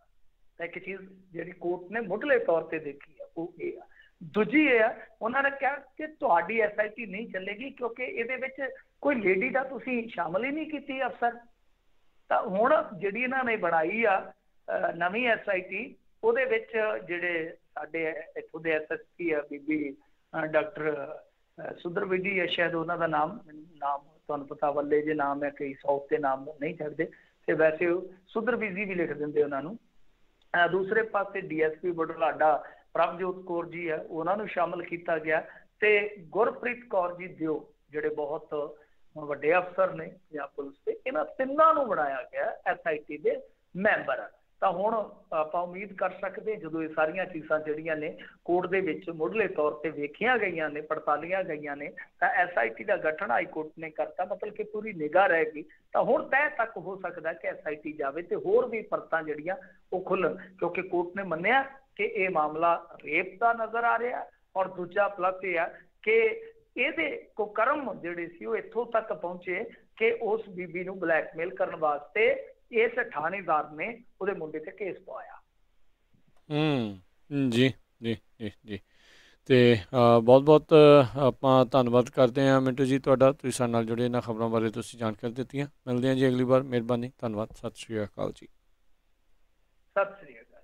ਤਾਂ ਇੱਕ ਚੀਜ਼ ਜਿਹੜੀ ਕੋਰਟ ਨੇ ਮੁੱਢਲੇ ਤੌਰ ਤੇ ਦੇਖੀ ਆ ਉਹ ਇਹ ਆ। ਦੂਜੀ ਇਹ ਆ, ਉਹਨਾਂ ਨੇ ਕਿਹਾ ਕਿ ਤੁਹਾਡੀ SIT ਨਹੀਂ ਚੱਲੇਗੀ ਕਿਉਂਕਿ ਇਹਦੇ ਵਿੱਚ ਕੋਈ ਲੇਡੀ ਦਾ ਤੁਸੀਂ ਸ਼ਾਮਲ ਹੀ ਨਹੀਂ ਕੀਤੀ ਅਫਸਰ। ਤਾਂ ਹੁਣ ਜਿਹੜੀ ਇਹਨਾਂ ਨੇ ਬਣਾਈ ਆ ਨਵੀਂ SIT, ਉਹਦੇ ਵਿੱਚ ਜਿਹੜੇ ਸਾਡੇ ਇੱਥੋਂ ਦੇ SSP ਆ ਬੀਬੀ ਡਾਕਟਰ ਸੁੰਦਰ ਵਿਧੀ ਹੈ, ਸ਼ਾਇਦ ਉਹਨਾਂ ਦਾ ਨਾਮ ਤੁਹਾਨੂੰ ਪਤਾ, ਵੱਲੇ ਜੇ ਨਾਮ ਹੈ, ਕਈ ਸਾਊਥ ਦੇ ਨਾਮ ਨਹੀਂ ਛੱਡਦੇ, ਤੇ ਵੈਸੇ ਸੁੰਦਰ ਵਿਧੀ ਵੀ ਲਿਖ ਦਿੰਦੇ ਉਹਨਾਂ ਨੂੰ। ਦੂਸਰੇ ਪਾਸੇ DSP ਬੁਢਲਾਡਾ ਪ੍ਰਭਜੋਤ ਕੌਰ ਜੀ ਹੈ, ਉਹਨਾਂ ਨੂੰ ਸ਼ਾਮਲ ਕੀਤਾ ਗਿਆ, ਤੇ ਗੁਰਪ੍ਰੀਤ ਕੌਰ ਜੀ ਦਿਓ ਜਿਹੜੇ ਬਹੁਤ ਵੱਡੇ ਅਫਸਰ ਨੇ ਪੰਜਾਬ ਪੁਲਿਸ ਦੇ, ਇਹਨਾਂ ਤਿੰਨਾਂ ਨੂੰ ਬਣਾਇਆ ਗਿਆ SIT ਦੇ ਮੈਂਬਰ। ਤਾਂ ਹੁਣ ਆਪਾਂ ਉਮੀਦ ਕਰ ਸਕਦੇ ਜਦੋਂ ਇਹ ਸਾਰੀਆਂ ਚੀਜ਼ਾਂ ਜਿਹੜੀਆਂ ਨੇ ਕੋਰਟ ਦੇ ਵਿੱਚ ਮੁੱਢਲੇ ਤੌਰ ਤੇ ਵੇਖੀਆਂ ਗਈਆਂ ਨੇ, ਪੜਤਾਲੀਆਂ ਗਈਆਂ ਨੇ, ਤਾਂ SIT ਦਾ ਗਠਨ ਹਾਈ ਕੋਰਟ ਨੇ ਕਰਤਾ, ਮਤਲਬ ਕਿ ਪੂਰੀ ਨਿਗਾਹ ਰਹੇਗੀ। ਤਾਂ ਹੁਣ ਤੈਅ ਤੱਕ ਹੋ ਸਕਦਾ ਕਿ SIT ਜਾਵੇ ਤੇ ਹੋਰ ਵੀ ਪਰਤਾਂ ਜਿਹੜੀਆਂ ਉਹ ਖੁੱਲਣ, ਕਿਉਂਕਿ ਕੋਰਟ ਨੇ ਮੰਨਿਆ ਕਿ ਇਹ ਮਾਮਲਾ ਰੇਪ ਦਾ ਨਜ਼ਰ ਆ ਰਿਹਾ। ਔਰ ਦੂਜਾ ਪਲੱਸ ਇਹ ਆ ਕਿ ਇਹਦੇ ਕੁਕਰਮ ਜਿਹੜੇ ਸੀ ਉਹ ਇੱਥੋਂ ਤੱਕ ਪਹੁੰਚੇ ਕਿ ਉਸ ਬੀਬੀ ਨੂੰ ਬਲੈਕਮੇਲ ਕਰਨ ਵਾਸਤੇ ਇਸ ਥਾਣੇਦਾਰ ਨੇ ਉਹਦੇ ਮੁੰਡੇ ਤੇ ਕੇਸ ਪਾਇਆ। ਜੀ ਜੀ ਜੀ ਜੀ, ਤੇ ਬਹੁਤ ਬਹੁਤ ਆਪਾਂ ਧੰਨਵਾਦ ਕਰਦੇ ਹਾਂ ਮਿੰਟੂ ਜੀ ਤੁਹਾਡਾ, ਤੁਸੀਂ ਸਾਡੇ ਨਾਲ ਜੁੜੇ, ਇਹਨਾਂ ਖਬਰਾਂ ਬਾਰੇ ਤੁਸੀਂ ਜਾਣਕਾਰੀ ਦਿੱਤੀਆਂ। ਮਿਲਦੇ ਹਾਂ ਜੀ ਅਗਲੀ ਵਾਰ, ਮਿਹਰਬਾਨੀ, ਧੰਨਵਾਦ, ਸਤਿ ਸ਼੍ਰੀ ਅਕਾਲ ਜੀ। ਸਤਿ ਸ਼੍ਰੀ ਅਕਾਲ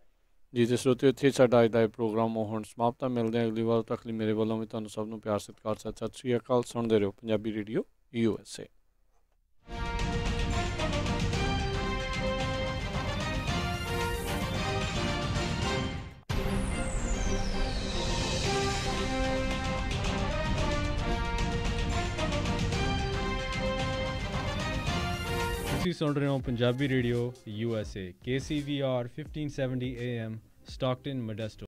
ਜੀ। ਤੇ ਸਰੋਤਿਓ, ਇੱਥੇ ਸਾਡਾ ਅੱਜ ਦਾ ਇਹ ਪ੍ਰੋਗਰਾਮ ਹੁਣ ਸਮਾਪਤ ਹੈ। ਮਿਲਦੇ ਹਾਂ ਅਗਲੀ ਵਾਰ, ਤੱਕ ਲਈ ਮੇਰੇ ਵੱਲੋਂ ਵੀ ਤੁਹਾਨੂੰ ਸਭ ਨੂੰ ਪਿਆਰ ਸਤਿਕਾਰ, ਸਤਿ ਸ਼੍ਰੀ ਅਕਾਲ। ਸੁਣਦੇ ਰਹੋ ਪੰਜਾਬੀ ਰੇਡੀਓ USA। ਤੁਸੀਂ ਸੁਣ ਰਹੇ ਹੋ Punjabi radio USA KCVR 1570 AM Stockton Modesto.